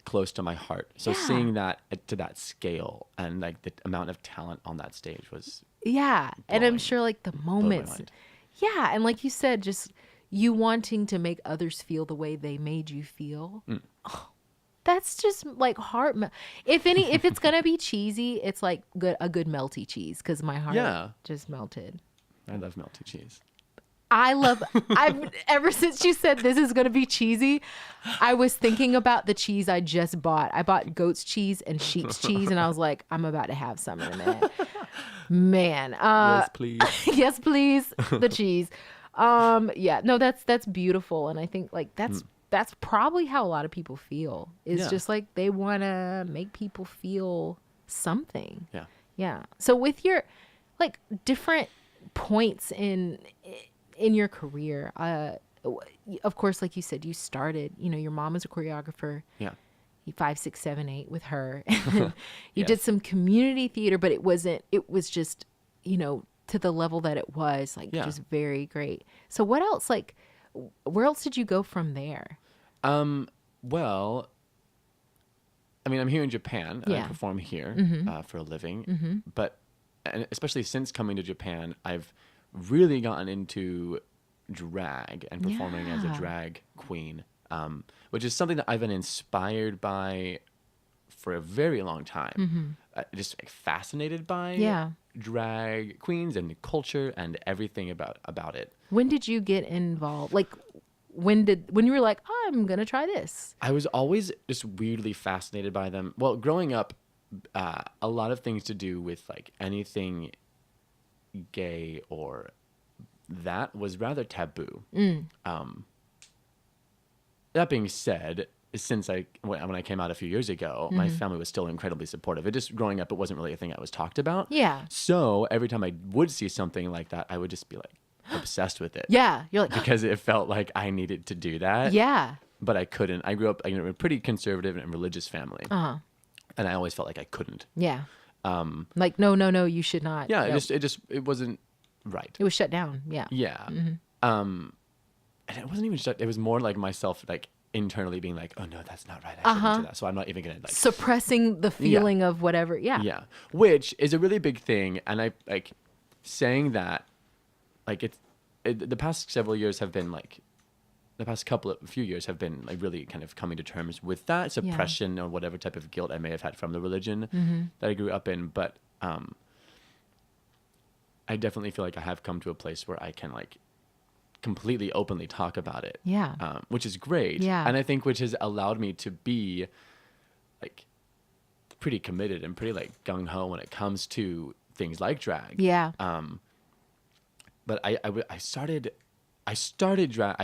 Speaker 2: close to my heart. So seeing that to that scale and like the amount of talent on that stage was
Speaker 1: Yeah. And I'm sure like the
Speaker 2: my
Speaker 1: moments.
Speaker 2: mind.
Speaker 1: Yeah. And like you said, just you wanting to make others feel the way they made you feel. Oh, that's just like heart. If it's going to be cheesy, it's like a good melty cheese. Cause my heart just melted.
Speaker 2: I love melty cheese.
Speaker 1: I've ever since you said this is going to be cheesy, I was thinking about the cheese I just bought. I bought goat's cheese and sheep's cheese, and I was like, I'm about to have some in a minute. Man.
Speaker 2: Yes, please.
Speaker 1: Yes, please. The cheese. Yeah, no, that's beautiful. And I think like that's probably how a lot of people feel. It's just like they want to make people feel something.
Speaker 2: Yeah.
Speaker 1: Yeah. So with your like different points in your career, of course, like you said, you started, your mom is a choreographer.
Speaker 2: Yeah.
Speaker 1: 5, 6, 7, 8 with her. You did some community theater, but it was just, to the level that it was like just very great. So what else, like, where else did you go from there?
Speaker 2: Well, I mean, I'm here in Japan and I perform here for a living, but and especially since coming to Japan, I've really gotten into drag and performing as a drag queen, which is something that I've been inspired by for a very long time. Just like, fascinated by drag queens and the culture and everything about it. When
Speaker 1: did you get involved? Like, when you were like, I'm gonna try this?
Speaker 2: I was always just weirdly fascinated by them. Well, growing up, a lot of things to do with like anything gay or that was rather taboo. That being said, since when I came out a few years ago, my family was still incredibly supportive. It just growing up, it wasn't really a thing that was talked about.
Speaker 1: Yeah.
Speaker 2: So every time I would see something like that, I would just be like obsessed with it.
Speaker 1: Yeah. You're like,
Speaker 2: because it felt like I needed to do that.
Speaker 1: Yeah.
Speaker 2: But I couldn't. I grew up in a pretty conservative and religious family. And I always felt like I couldn't.
Speaker 1: Yeah. Like, no, you should not.
Speaker 2: Yeah.
Speaker 1: Nope.
Speaker 2: It wasn't right.
Speaker 1: It was shut down. Yeah.
Speaker 2: Yeah. And it wasn't even shut. It was more like myself, like internally being like, oh no, that's not right. I shouldn't do that. So I'm not even going to like
Speaker 1: suppressing the feeling of whatever. Yeah.
Speaker 2: Yeah. Which is a really big thing. And I like saying that, like the past several years have been like, the past few years have been like really kind of coming to terms with that suppression or whatever type of guilt I may have had from the religion that I grew up in. But I definitely feel like I have come to a place where I can like completely openly talk about it.
Speaker 1: Yeah.
Speaker 2: Which is great.
Speaker 1: Yeah.
Speaker 2: And I think which has allowed me to be like pretty committed and pretty like gung ho when it comes to things like drag.
Speaker 1: Yeah.
Speaker 2: But I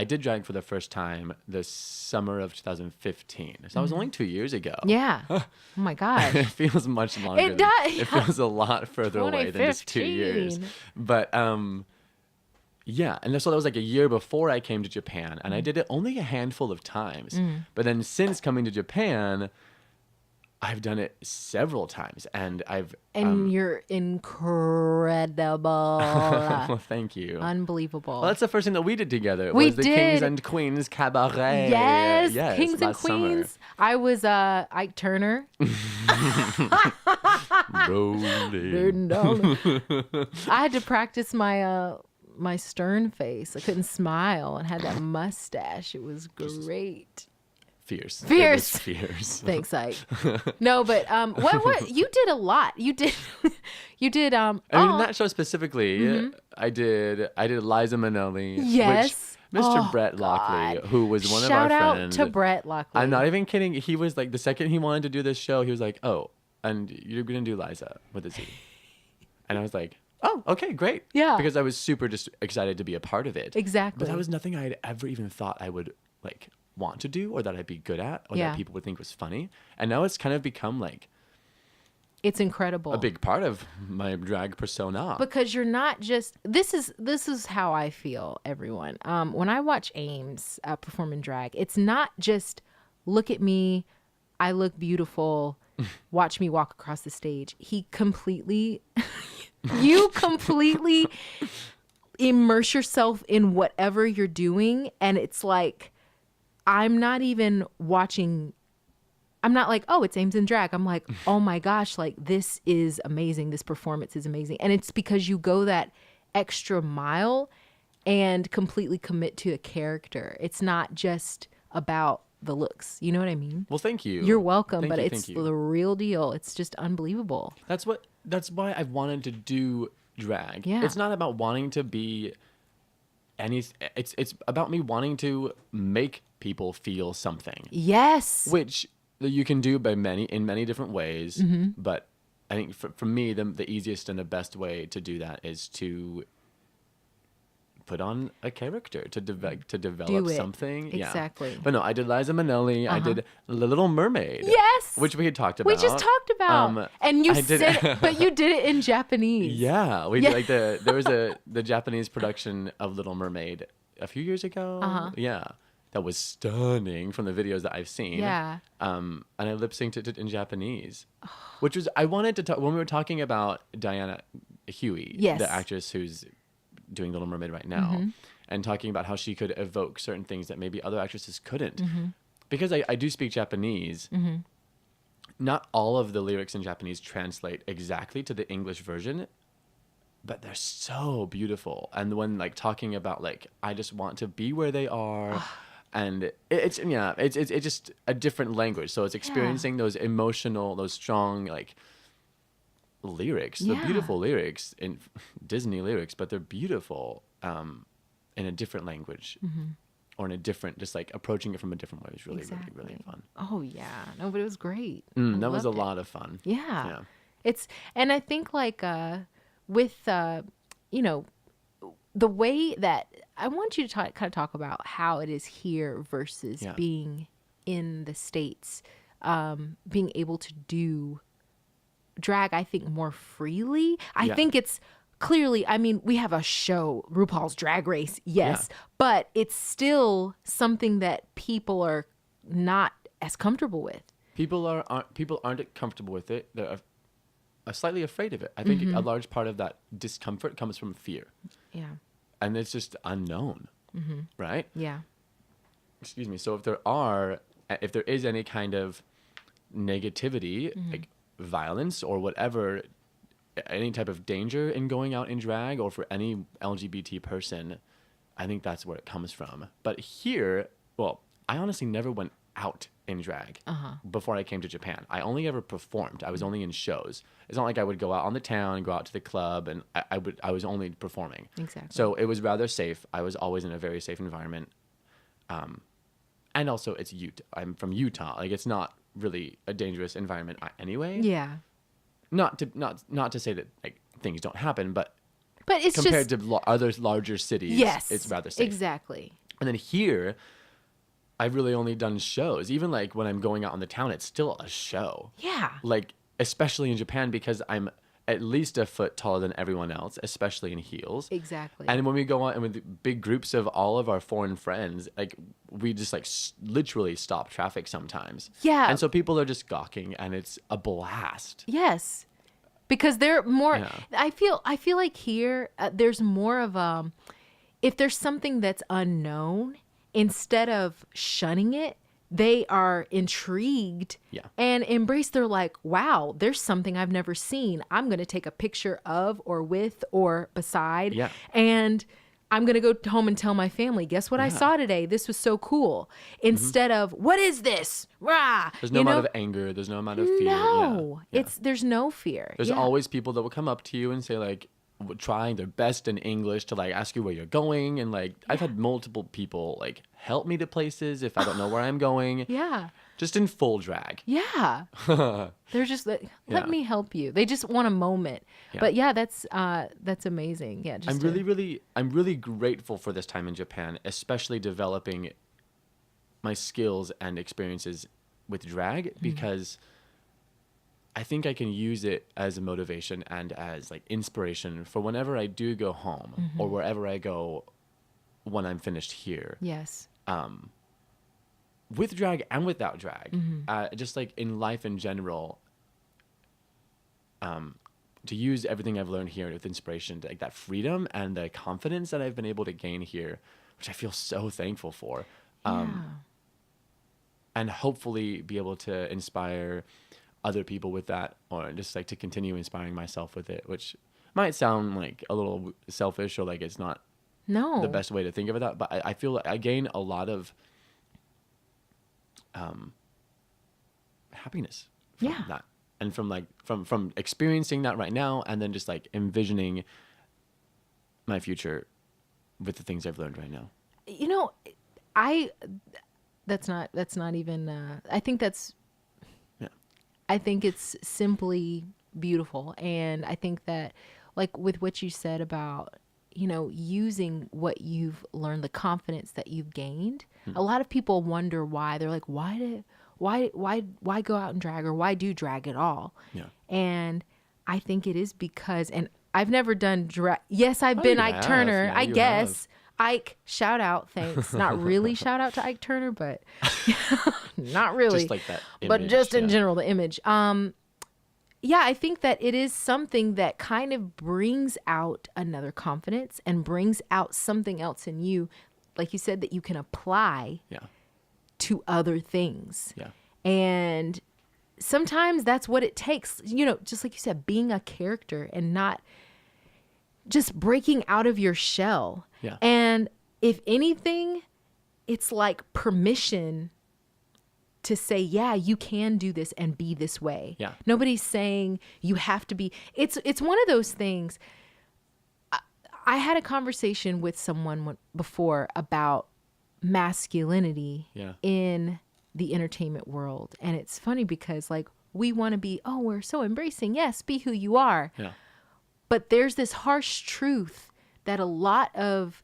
Speaker 2: did drag for the first time the summer of 2015. So that was only 2 years ago.
Speaker 1: Yeah. Oh my gosh.
Speaker 2: It feels much longer.
Speaker 1: It does.
Speaker 2: It feels a lot further away than just 2 years. But yeah, and so that was like a year before I came to Japan, and I did it only a handful of times. But then since coming to Japan, I've done it several times, and
Speaker 1: you're incredible.
Speaker 2: Well, thank you.
Speaker 1: Unbelievable.
Speaker 2: Well, that's the first thing that we did together.
Speaker 1: We
Speaker 2: was the
Speaker 1: did.
Speaker 2: Kings and Queens Cabaret.
Speaker 1: Yes, Kings and Queens.
Speaker 2: Summer.
Speaker 1: I was Ike Turner.
Speaker 2: Rolling.
Speaker 1: I had to practice my stern face. I couldn't smile and had that mustache. It was great.
Speaker 2: Fierce.
Speaker 1: Thanks, Ike. No, but what you did a lot. You did.
Speaker 2: I mean, in that show specifically, I did Liza Minnelli.
Speaker 1: Yes.
Speaker 2: Which Mr. Brett Lockley, who was one of our friends.
Speaker 1: Shout out to Brett Lockley.
Speaker 2: I'm not even kidding. He was like, the second he wanted to do this show, he was like, oh, and you're going to do Liza with a Z. And I was like, Oh, okay, great.
Speaker 1: Yeah.
Speaker 2: Because I was super just excited to be a part of it.
Speaker 1: Exactly.
Speaker 2: But that was nothing I had ever even thought I would like want to do or that I'd be good at or
Speaker 1: Yeah.
Speaker 2: that people would think was funny. And now it's kind of become like
Speaker 1: It's incredible.
Speaker 2: a big part of my drag persona.
Speaker 1: Because you're not just this is how I feel, everyone. When I watch Ames perform in drag, it's not just look at me, I look beautiful, watch me walk across the stage. He completely you completely immerse yourself in whatever you're doing, and it's like I'm not even watching. I'm not like, oh, it's Ames in drag. I'm like, oh my gosh, like this is amazing. This performance is amazing. And it's because you go that extra mile and completely commit to a character. It's not just about the looks. You know what I mean?
Speaker 2: Well, thank you.
Speaker 1: You're welcome,
Speaker 2: Thank
Speaker 1: but
Speaker 2: you,
Speaker 1: it's
Speaker 2: thank you.
Speaker 1: the real deal. It's just unbelievable.
Speaker 2: That's why I've wanted to do drag.
Speaker 1: Yeah.
Speaker 2: It's not about wanting to be it's about me wanting to make people feel something.
Speaker 1: Yes.
Speaker 2: Which you can do in many different ways,
Speaker 1: Mm-hmm.
Speaker 2: but I think for me the easiest and the best way to do that is to put on a character to develop
Speaker 1: Do it.
Speaker 2: something.
Speaker 1: Exactly.
Speaker 2: Yeah. But no, I did Liza Minnelli. I did The Little Mermaid.
Speaker 1: Yes.
Speaker 2: Which we had talked about.
Speaker 1: We just talked about. And you
Speaker 2: I did-
Speaker 1: said, but you did it in Japanese.
Speaker 2: Yeah, we
Speaker 1: Yeah.
Speaker 2: did there was the Japanese production of Little Mermaid a few years ago.
Speaker 1: Uh-huh.
Speaker 2: Yeah, that was stunning from the videos that I've seen.
Speaker 1: Yeah.
Speaker 2: And I lip synced it in Japanese, which was I wanted to talk when we were talking about Diana Huey,
Speaker 1: Yes.
Speaker 2: the actress who's doing Little Mermaid right now,
Speaker 1: Mm-hmm.
Speaker 2: and talking about how she could evoke certain things that maybe other actresses couldn't.
Speaker 1: Mm-hmm.
Speaker 2: Because I do speak Japanese. Not all of the lyrics in Japanese translate exactly to the English version, but they're so beautiful. And when like talking about like I just want to be where they are, and it's just a different language. So it's experiencing those emotional, those strong like lyrics, the
Speaker 1: Yeah.
Speaker 2: beautiful lyrics in Disney lyrics, but they're beautiful in a different language. Or in a different, just like approaching it from a different way was really, really, really fun.
Speaker 1: Oh yeah. No, but it was great.
Speaker 2: That was a
Speaker 1: loved it.
Speaker 2: lot of fun.
Speaker 1: Yeah. And I think like with the way that I want you to kind of talk about how it is here versus
Speaker 2: Yeah.
Speaker 1: being in the States, being able to do drag, I think, more freely. I
Speaker 2: Yeah.
Speaker 1: think it's clearly, I mean, we have a show, RuPaul's Drag Race, yes, but it's still something that people are not as comfortable with.
Speaker 2: People aren't comfortable with it. They're slightly afraid of it. I think a large part of that discomfort comes from fear,
Speaker 1: Yeah.
Speaker 2: and it's just unknown, right?
Speaker 1: Yeah.
Speaker 2: Excuse me. So if there is any kind of negativity, like violence or whatever, any type of danger in going out in drag, or for any LGBT person, I think that's where it comes from. But here, well, I honestly never went out in drag before I came to Japan. I only ever performed. I was only in shows. It's not like I would go out on the town and go out to the club, and I was only performing.
Speaker 1: Exactly.
Speaker 2: So it was rather safe. I was always in a very safe environment. And also it's Utah. I'm from Utah. Like it's not really a dangerous environment anyway.
Speaker 1: Yeah.
Speaker 2: Not to say that like things don't happen, but
Speaker 1: it's
Speaker 2: compared
Speaker 1: just,
Speaker 2: to other larger cities,
Speaker 1: yes,
Speaker 2: it's rather safe.
Speaker 1: Exactly.
Speaker 2: And then here, I've really only done shows. Even like when I'm going out in the town, it's still a show.
Speaker 1: Yeah.
Speaker 2: Like especially in Japan, because I'm at least a foot taller than everyone else, especially in heels.
Speaker 1: Exactly.
Speaker 2: And when we go out and with big groups of all of our foreign friends, like we just like literally stop traffic sometimes.
Speaker 1: Yeah.
Speaker 2: And so people are just gawking, and it's a blast.
Speaker 1: Yes, because they're more.
Speaker 2: Yeah.
Speaker 1: I feel like here there's more of if there's something that's unknown, instead of shunning it, they are intrigued and embrace. They're like, wow, there's something I've never seen. I'm going to take a picture of or with or beside.
Speaker 2: Yeah.
Speaker 1: And I'm going to go home and tell my family, guess what I saw today? This was so cool. Instead of, what is this? Rah!
Speaker 2: There's no amount of anger. There's no amount of fear.
Speaker 1: No,
Speaker 2: Yeah.
Speaker 1: there's no fear.
Speaker 2: There's always people that will come up to you and say like, trying their best in English to like ask you where you're going, and like I've had multiple people like help me to places if I don't know where I'm going.
Speaker 1: Yeah.
Speaker 2: Just in full drag.
Speaker 1: Yeah. They're just like, let me help you. They just want a moment.
Speaker 2: Yeah.
Speaker 1: But yeah, that's amazing. Yeah. Just
Speaker 2: I'm really grateful for this time in Japan, especially developing my skills and experiences with drag, because I think I can use it as a motivation and as like inspiration for whenever I do go home or wherever I go when I'm finished here.
Speaker 1: Yes.
Speaker 2: With drag and without drag, just like in life in general, to use everything I've learned here with inspiration, to, like that freedom and the confidence that I've been able to gain here, which I feel so thankful for. And hopefully be able to inspire other people with that, or just like to continue inspiring myself with it, which might sound like a little selfish or like it's not the best way to think of it, but I feel like I gain a lot of happiness from that, and from like from experiencing that right now, and then just like envisioning my future with the things I've learned right now.
Speaker 1: You know, that's not even I think that's I think it's simply beautiful. And I think that like with what you said about, you know, using what you've learned, the confidence that you've gained, a lot of people wonder why. They're like, why go out and drag, or why do drag at all? Yeah. And I think it is because, and I've never done drag. Yes, I've been Ike Turner, I guess. Ike, shout out, thanks. Not really shout out to Ike Turner, but not really.
Speaker 2: Just like that image,
Speaker 1: but just in general, the image. Yeah, I think that it is something that kind of brings out another confidence and brings out something else in you, like you said, that you can apply to other things. Yeah. And sometimes that's what it takes, you know, just like you said, being a character and not just breaking out of your shell. Yeah. And if anything, it's like permission to say, yeah, you can do this and be this way. Yeah. Nobody's saying you have to be. It's one of those things. I had a conversation with someone before about masculinity in the entertainment world. And it's funny because like we want to be, oh, we're so embracing. Yes, be who you are. Yeah. But there's this harsh truth that a lot of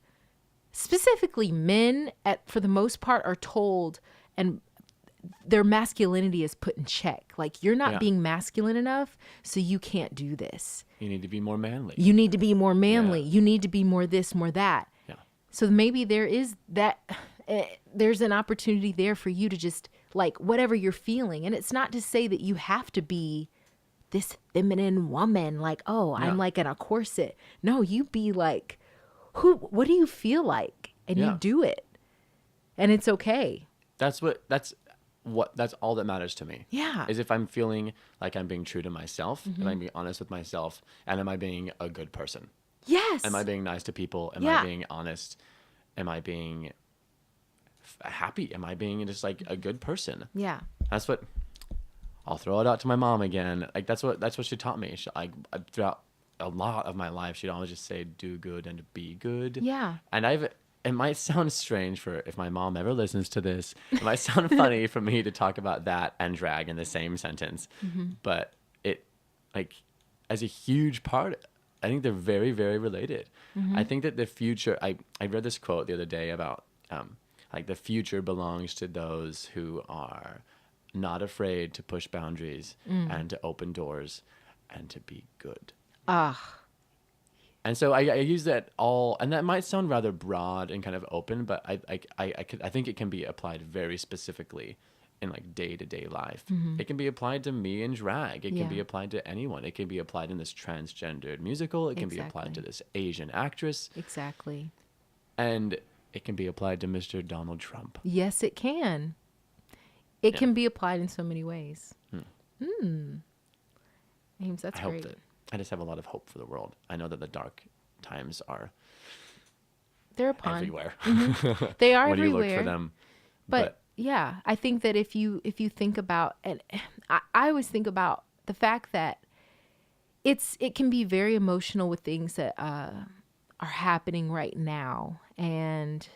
Speaker 1: specifically men for the most part are told, and their masculinity is put in check. Like, you're not being masculine enough, so you can't do this.
Speaker 2: You need to be more manly.
Speaker 1: You need to be more manly. You need to be more this, more that. Yeah. So maybe there is that, there's an opportunity there for you to just, like, whatever you're feeling. And it's not to say that you have to be this feminine woman, like, oh, I'm like in a corset. No, you be like, what do you feel like? And you do it. And it's okay.
Speaker 2: That's all that matters to me. Yeah. Is if I'm feeling like I'm being true to myself, am I being honest with myself, and am I being a good person? Yes. Am I being nice to people? Am I being honest? Am I being happy? Am I being just like a good person? Yeah. That's what I'll throw it out to my mom again. Like that's what she taught me. Throughout a lot of my life, she'd always just say, do good and be good. Yeah. And it might sound strange for if my mom ever listens to this. It might sound funny for me to talk about that and drag in the same sentence. But it, like, as a huge part, I think they're very, very related. I think that the future, I read this quote the other day about, like, the future belongs to those who are not afraid to push boundaries and to open doors and to be good. And so I use that all, and that might sound rather broad and kind of open, but I think it can be applied very specifically in like day-to-day life. It can be applied to me in drag. It can be applied to anyone. It can be applied in this transgendered musical. It can be applied to this Asian actress. Exactly. And it can be applied to Mr. Donald Trump.
Speaker 1: Yes, it can. It can be applied in so many ways. Ames, that's great.
Speaker 2: I just have a lot of hope for the world. I know that the dark times are everywhere.
Speaker 1: They are everywhere.
Speaker 2: When you look for them.
Speaker 1: But yeah, I think that if you think about, and I always think about the fact that it can be very emotional with things that are happening right now. And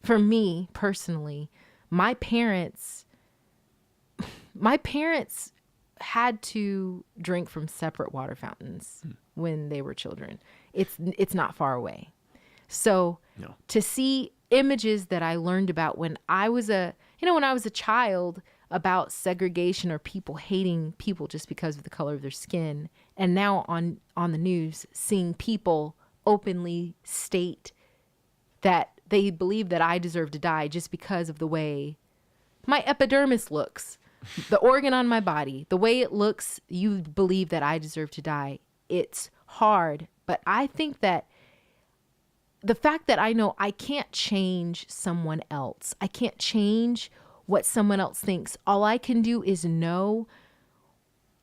Speaker 1: for me personally, my parents had to drink from separate water fountains when they were children. It's not far away. So
Speaker 2: No.
Speaker 1: to see images that I learned about when I was a child about segregation or people hating people just because of the color of their skin, and now on the news seeing people openly state that they believe that I deserve to die just because of the way my epidermis looks, the organ on my body, the way it looks, you believe that I deserve to die. It's hard, but I think that the fact that I know I can't change someone else, I can't change what someone else thinks. All I can do is know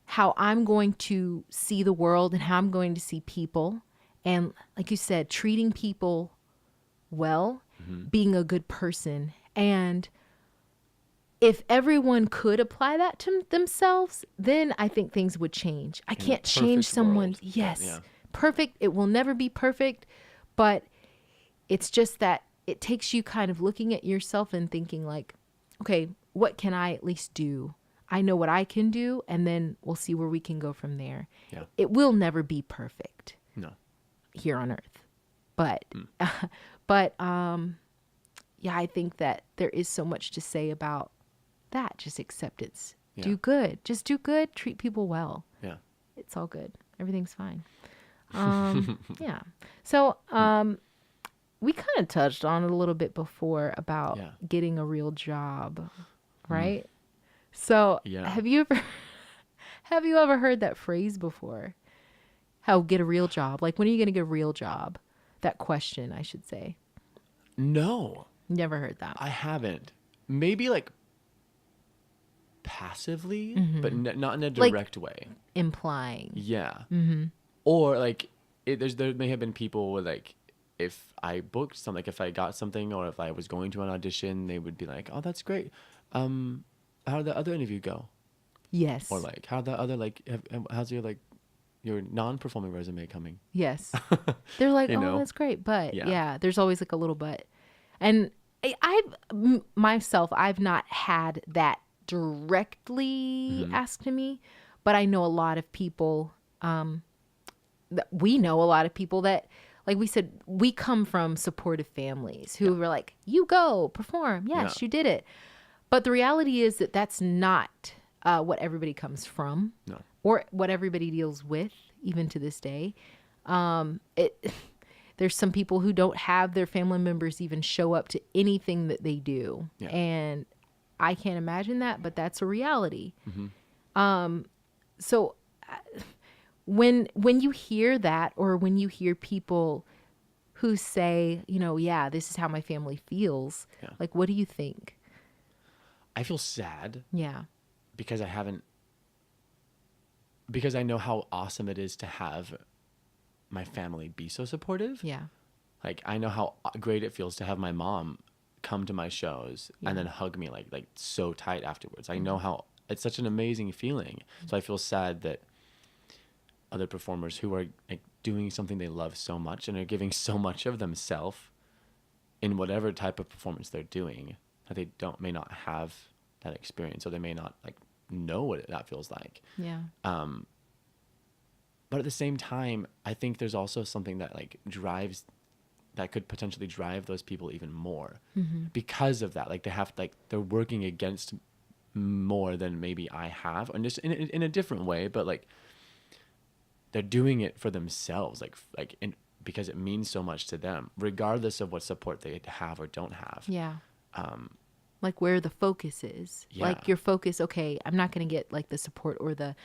Speaker 1: how I'm going to see the world and how I'm going to see people. And like you said, treating people well, being a good person. And if everyone could apply that to themselves, then I think things would change. I can't change someone. Yes. Perfect. It will never be perfect, but it's just that it takes you kind of looking at yourself and thinking like, okay, what can I at least do? I know what I can do, and then we'll see where we can go from there.
Speaker 2: Yeah.
Speaker 1: It will never be perfect.
Speaker 2: No.
Speaker 1: Here on earth. But yeah, I think that there is so much to say about that. Just acceptance.
Speaker 2: Yeah.
Speaker 1: Do good. Just do good. Treat people well.
Speaker 2: Yeah.
Speaker 1: It's all good. Everything's fine. Yeah. So, we kind of touched on it a little bit before about getting a real job, right? So have you ever heard that phrase before? How get a real job? Like, when are you going to get a real job? That question, I should say.
Speaker 2: No.
Speaker 1: Never heard that.
Speaker 2: I haven't. Maybe like passively, but not in a direct way.
Speaker 1: Implying.
Speaker 2: Yeah. Or like there may have been people with like, if I booked something, like if I got something or if I was going to an audition, they would be like, oh, that's great. How did the other interview go?
Speaker 1: Yes.
Speaker 2: Or like, how's your your non-performing resume coming?
Speaker 1: Yes. They're like,
Speaker 2: know?
Speaker 1: That's great. But yeah, there's always like a little but. And I've not had that directly asked to me, but I know a lot of people, we know a lot of people that, like we said, we come from supportive families who were like, you go perform. Yes, you did it. But the reality is that that's not what everybody comes from or what everybody deals with, even to this day. There's some people who don't have their family members even show up to anything that they do. Yeah. And I can't imagine that, but that's a reality. So when you hear that, or when you hear people who say, this is how my family feels, like, what do you think?
Speaker 2: I feel sad.
Speaker 1: Yeah.
Speaker 2: Because I know how awesome it is to have my family be so supportive. Yeah. Like, I know how great it feels to have my mom come to my shows and then hug me like so tight afterwards. I know how it's such an amazing feeling. So I feel sad that other performers who are like doing something they love so much and are giving so much of themselves in whatever type of performance they're doing, that they may not have that experience, or they may not like know what that feels like. Yeah. But at the same time, I think there's also something that could potentially drive those people even more because of that. Like, they're working against more than maybe I have, and just in a different way, but like they're doing it for themselves, because it means so much to them, regardless of what support they have or don't have. Yeah.
Speaker 1: Like, where the focus is. Yeah. Like, your focus, okay, I'm not going to get like the support or the,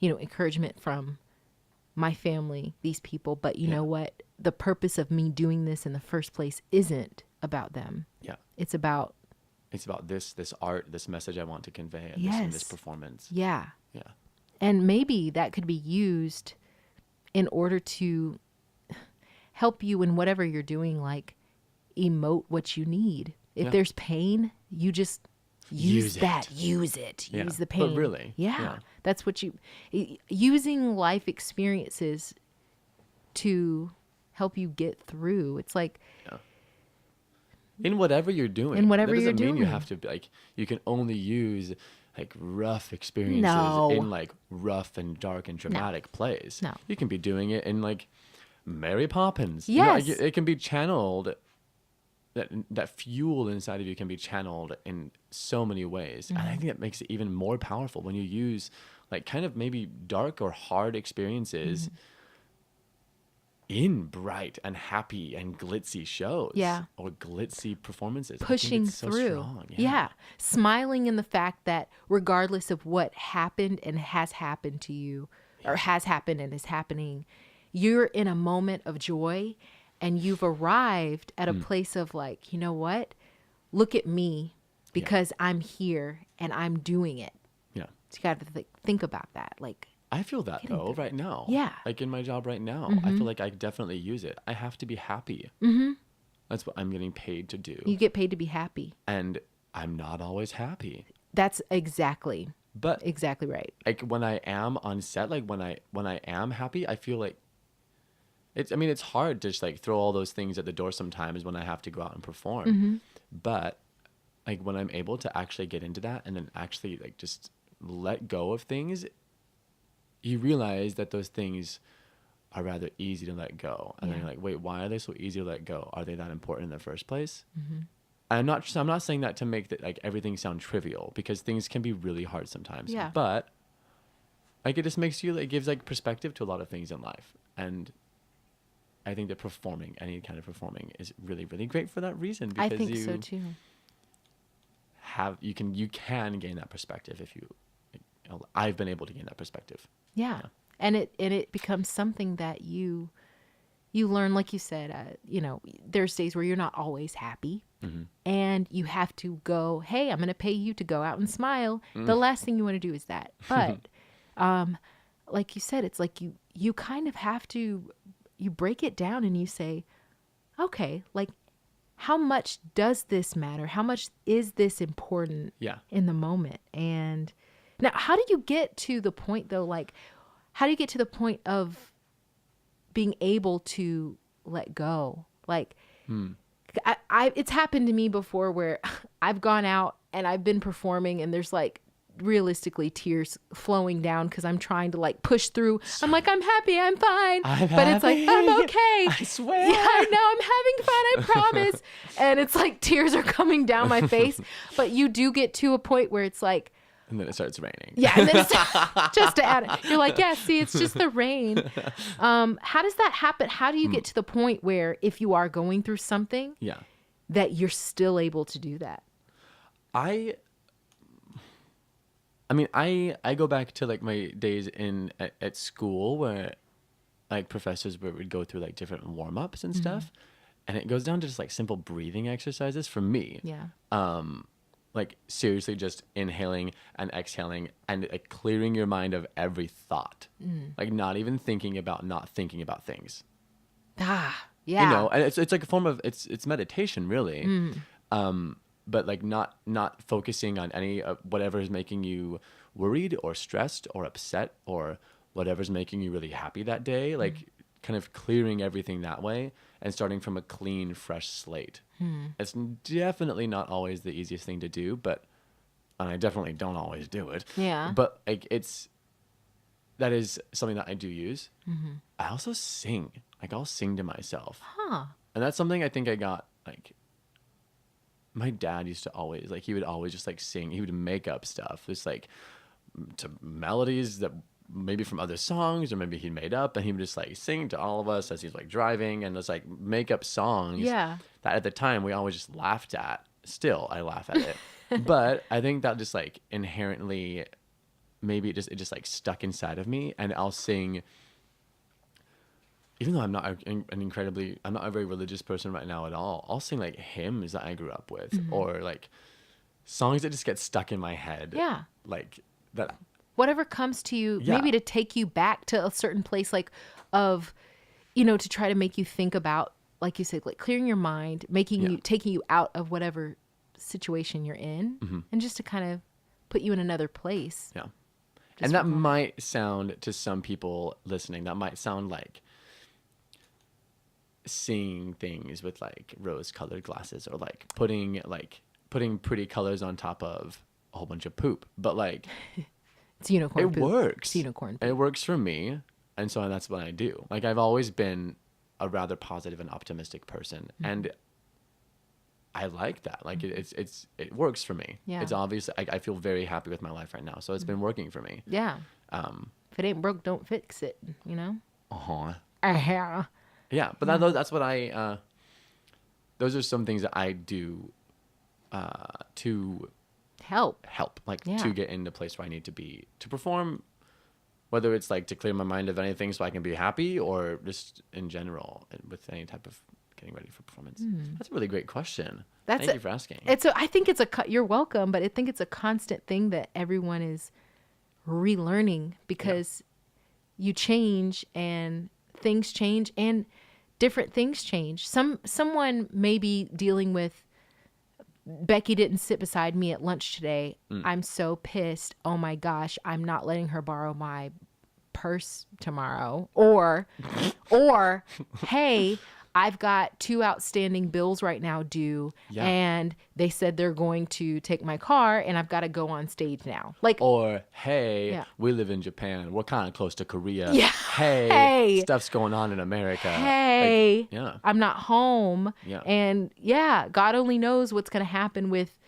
Speaker 1: encouragement from my family, these people, but you know what? The purpose of me doing this in the first place isn't about them. Yeah. It's about
Speaker 2: this art, this message I want to convey in this performance.
Speaker 1: Yeah. Yeah. And maybe that could be used in order to help you in whatever you're doing, like emote what you need. If there's pain, you just use that. Use it.
Speaker 2: Yeah.
Speaker 1: Use the pain.
Speaker 2: But really,
Speaker 1: yeah. That's what using life experiences to help you get through. It's like,
Speaker 2: in whatever you're doing.
Speaker 1: In whatever
Speaker 2: that
Speaker 1: you're
Speaker 2: doesn't mean
Speaker 1: doing.
Speaker 2: you have to be like, you can only use like rough experiences
Speaker 1: No.
Speaker 2: in like rough and dark and dramatic plays.
Speaker 1: No.
Speaker 2: You can be doing it in like Mary Poppins.
Speaker 1: Yes.
Speaker 2: It can be channeled. That fuel inside of you can be channeled in so many ways. And I think that makes it even more powerful when you use like kind of maybe dark or hard experiences in bright and happy and glitzy shows.
Speaker 1: Yeah.
Speaker 2: Or glitzy performances.
Speaker 1: pushing
Speaker 2: I think it's so
Speaker 1: through.
Speaker 2: strong.
Speaker 1: Yeah. Smiling in the fact that regardless of what happened and has happened to you or has happened and is happening, you're in a moment of joy and you've arrived at a place of like, you know what? Look at me because I'm here and I'm doing it.
Speaker 2: Yeah.
Speaker 1: So you got to think about that. Like,
Speaker 2: I feel that though right now.
Speaker 1: Yeah.
Speaker 2: Like in my job right now, I feel like I definitely use it. I have to be happy. That's what I'm getting paid to do.
Speaker 1: you get paid to be happy.
Speaker 2: And I'm not always happy.
Speaker 1: That's exactly
Speaker 2: But
Speaker 1: right.
Speaker 2: like when I am on set, like when I am happy, I feel like it's hard to just like throw all those things at the door sometimes when I have to go out and perform. But like when I'm able to actually get into that and then actually like just let go of things, you realize that those things are rather easy to let go. And then you're like, wait, why are they so easy to let go? Are they that important in the first place? I'm not saying that to make that like everything sound trivial, because things can be really hard sometimes.
Speaker 1: Yeah.
Speaker 2: But like it just makes you, it gives like perspective to a lot of things in life. And I think that performing, any kind of performing, is really, really great for that reason. Because
Speaker 1: I think so too.
Speaker 2: You can gain that perspective if you. I've been able to gain that perspective.
Speaker 1: Yeah. And it becomes something that you learn, like you said, there's days where you're not always happy and you have to go, hey, I'm going to pay you to go out and smile. The last thing you want to do is that. But like you said, it's like you kind of have to, you break it down and you say, okay, like how much does this matter? How much is this important in the moment? And now, how do you get to the point though? Like, how do you get to the point of being able to let go? Like, it's happened to me before where I've gone out and I've been performing and there's like realistically tears flowing down because I'm trying to like push through. I'm like, I'm happy, I'm fine. But it's like, I'm okay.
Speaker 2: I swear.
Speaker 1: Yeah, I know, I'm having fun, I promise. And it's like tears are coming down my face. But you do get to a point where it's like,
Speaker 2: and then it starts raining.
Speaker 1: Yeah, and then just to add it, you're like, yeah, see, it's just the rain. How does that happen? How do you get to the point where if you are going through something, that you're still able to do that?
Speaker 2: I go back to like my days at school where like professors would go through like different warm-ups and stuff, and it goes down to just like simple breathing exercises for me.
Speaker 1: Yeah.
Speaker 2: Like seriously just inhaling and exhaling and like clearing your mind of every thought. Like not even thinking about not thinking about things.
Speaker 1: Yeah.
Speaker 2: And it's like a form of it's meditation really. But like not focusing on any whatever is making you worried or stressed or upset or whatever's making you really happy that day, like kind of clearing everything that way and starting from a clean, fresh slate. It's definitely not always the easiest thing to do, but I definitely don't always do it.
Speaker 1: Yeah.
Speaker 2: But like that is something that I do use. I also sing. Like I'll sing to myself. And that's something I think I got like my dad used to always like, he would always just like sing. He would make up stuff. Just like to melodies that maybe from other songs or maybe he made up, and he would just like sing to all of us as he's like driving and just like make up songs that at the time we always just laughed at. Still, I laugh at it. But I think that just like inherently, maybe it just like stuck inside of me, and I'll sing. Even though I'm not I'm not a very religious person right now at all, I'll sing like hymns that I grew up with or like songs that just get stuck in my head.
Speaker 1: Yeah.
Speaker 2: Like that.
Speaker 1: Whatever comes to you, maybe to take you back to a certain place, like of, to try to make you think about, like you said, like clearing your mind, taking you out of whatever situation you're in,
Speaker 2: Mm-hmm.
Speaker 1: and just to kind of put you in another place.
Speaker 2: Yeah.
Speaker 1: Just
Speaker 2: And that
Speaker 1: for a moment.
Speaker 2: might sound, to some people listening, that might sound like seeing things with like rose-colored glasses, or like putting pretty colors on top of a whole bunch of poop. But like,
Speaker 1: It's unicorn
Speaker 2: it
Speaker 1: poop.
Speaker 2: works.
Speaker 1: It's unicorn
Speaker 2: It
Speaker 1: poop.
Speaker 2: works for me, and so that's what I do. Like, I've always been a rather positive and optimistic person, and I like that. Like, it works for me.
Speaker 1: Yeah.
Speaker 2: It's obvious. I feel very happy with my life right now, so it's been working for me.
Speaker 1: Yeah. If it ain't broke, don't fix it. You know.
Speaker 2: Uh-huh.
Speaker 1: Yeah.
Speaker 2: Yeah, but that's what I. Those are some things that I do to
Speaker 1: Help.
Speaker 2: like
Speaker 1: Yeah.
Speaker 2: to get in the place where I need to be to perform, whether it's like to clear my mind of anything so I can be happy, or just in general with any type of getting ready for performance. That's a really great question. Thank you for asking.
Speaker 1: I think you're welcome, but I think it's a constant thing that everyone is relearning, because you change and things change and different things change. Someone may be dealing with, Becky didn't sit beside me at lunch today. I'm so pissed. Oh my gosh, I'm not letting her borrow my purse tomorrow. Or hey, I've got 2 outstanding bills right now due, and they said they're going to take my car, and I've got to go on stage now. Like,
Speaker 2: Or, hey,
Speaker 1: Yeah.
Speaker 2: we live in Japan. We're kind of close to Korea.
Speaker 1: Yeah.
Speaker 2: Hey, stuff's going on in America.
Speaker 1: hey,
Speaker 2: Like, yeah.
Speaker 1: I'm not home.
Speaker 2: Yeah.
Speaker 1: And God only knows what's going to happen with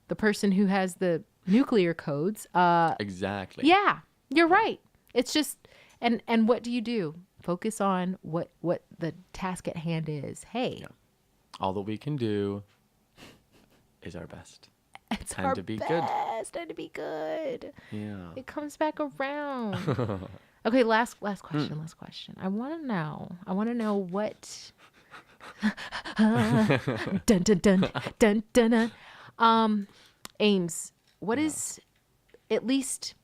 Speaker 1: the person who has the nuclear codes.
Speaker 2: Exactly.
Speaker 1: Yeah, you're right. It's just, and what do you do? Focus on what the task at hand is. Hey,
Speaker 2: All that we can do is our best.
Speaker 1: it's
Speaker 2: And
Speaker 1: our
Speaker 2: to be good.
Speaker 1: best and to be good.
Speaker 2: Yeah.
Speaker 1: It comes back around. Okay, last question. Last question. I want to know what. Dun dun dun dun dun dun. Ames, what is, at least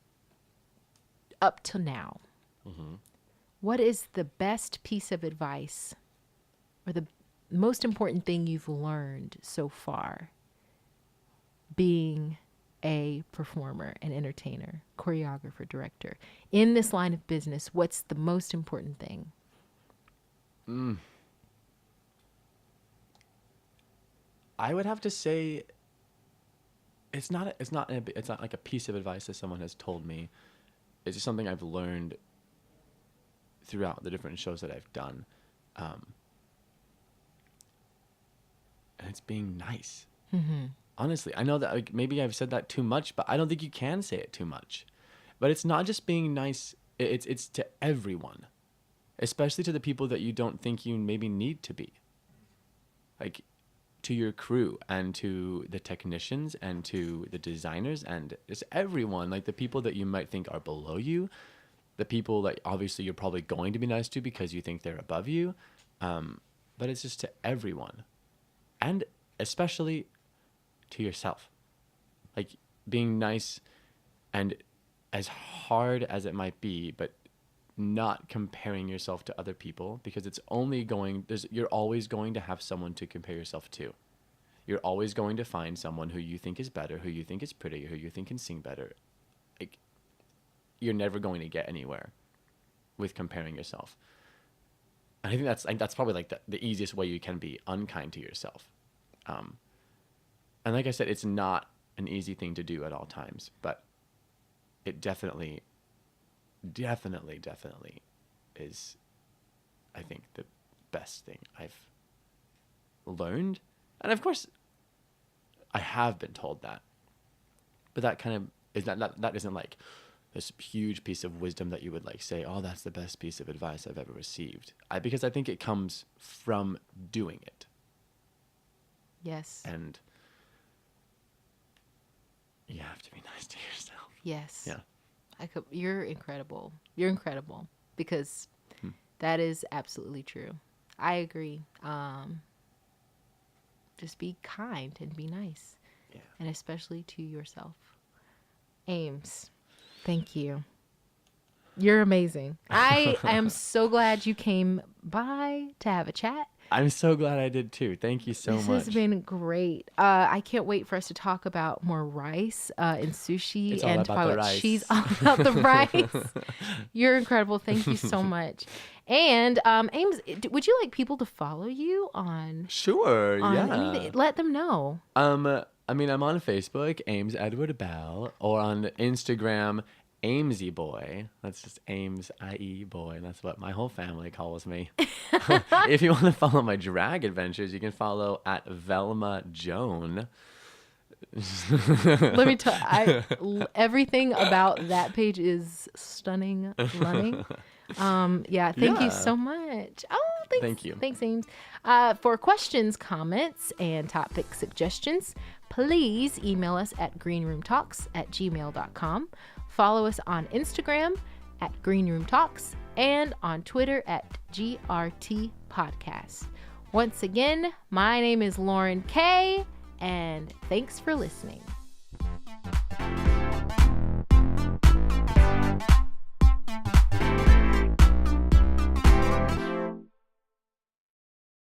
Speaker 1: up till now, what is the best piece of advice, or the most important thing you've learned so far being a performer, an entertainer, choreographer, director in this line of business? What's the most important thing?
Speaker 2: I would have to say it's not like a piece of advice that someone has told me. It's just something I've learned throughout the different shows that I've done. And it's being nice. Honestly, I know that like, maybe I've said that too much, but I don't think you can say it too much. But it's not just being nice. It's to everyone, especially to the people that you don't think you maybe need to be. Like, to your crew, and to the technicians, and to the designers, and it's everyone. Like, the people that you might think are below you, the people that obviously you're probably going to be nice to because you think they're above you. But it's just to everyone, and especially to yourself. Like, being nice, and as hard as it might be, but not comparing yourself to other people, because you're always going to have someone to compare yourself to. You're always going to find someone who you think is better, who you think is prettier, who you think can sing better. Like, you're never going to get anywhere with comparing yourself. And I think that's probably like the easiest way you can be unkind to yourself. And like I said, it's not an easy thing to do at all times, but it definitely is, I think, the best thing I've learned. And of course, I have been told that, but that kind of is that isn't like this huge piece of wisdom that you would like say, oh, that's the best piece of advice I've ever received. Because I think it comes from doing it.
Speaker 1: Yes.
Speaker 2: And you have to be nice to yourself.
Speaker 1: Yes.
Speaker 2: Yeah.
Speaker 1: You're incredible. You're incredible, because that is absolutely true. I agree. Just be kind and be nice.
Speaker 2: Yeah.
Speaker 1: And especially to yourself. Ames, thank you. You're amazing. I am so glad you came by to have a chat.
Speaker 2: I'm so glad I did too. Thank you so much.
Speaker 1: This has been great. I can't wait for us to talk about more rice and sushi
Speaker 2: It's all
Speaker 1: and
Speaker 2: about
Speaker 1: talk
Speaker 2: the
Speaker 1: about
Speaker 2: rice.
Speaker 1: cheese. All about the rice. You're incredible. Thank you so much. And Ames, would you like people to follow you on?
Speaker 2: Sure, yeah.
Speaker 1: Anything? Let them know.
Speaker 2: I mean, I'm on Facebook, Ames Edward Bell, or on Instagram, Amesy Boy. That's just Ames, I-E boy. That's what my whole family calls me. If you want to follow my drag adventures, you can follow at Velma Joan.
Speaker 1: Let me tell everything about that page is stunning. Yeah, thank you so much. Oh, thanks.
Speaker 2: Thank you.
Speaker 1: Thanks, Ames. For questions, comments, and topic suggestions, please email us at greenroomtalks@gmail.com. Follow us on Instagram at greenroomtalks and on Twitter at GRT Podcast. Once again, my name is Lauren K, and thanks for listening.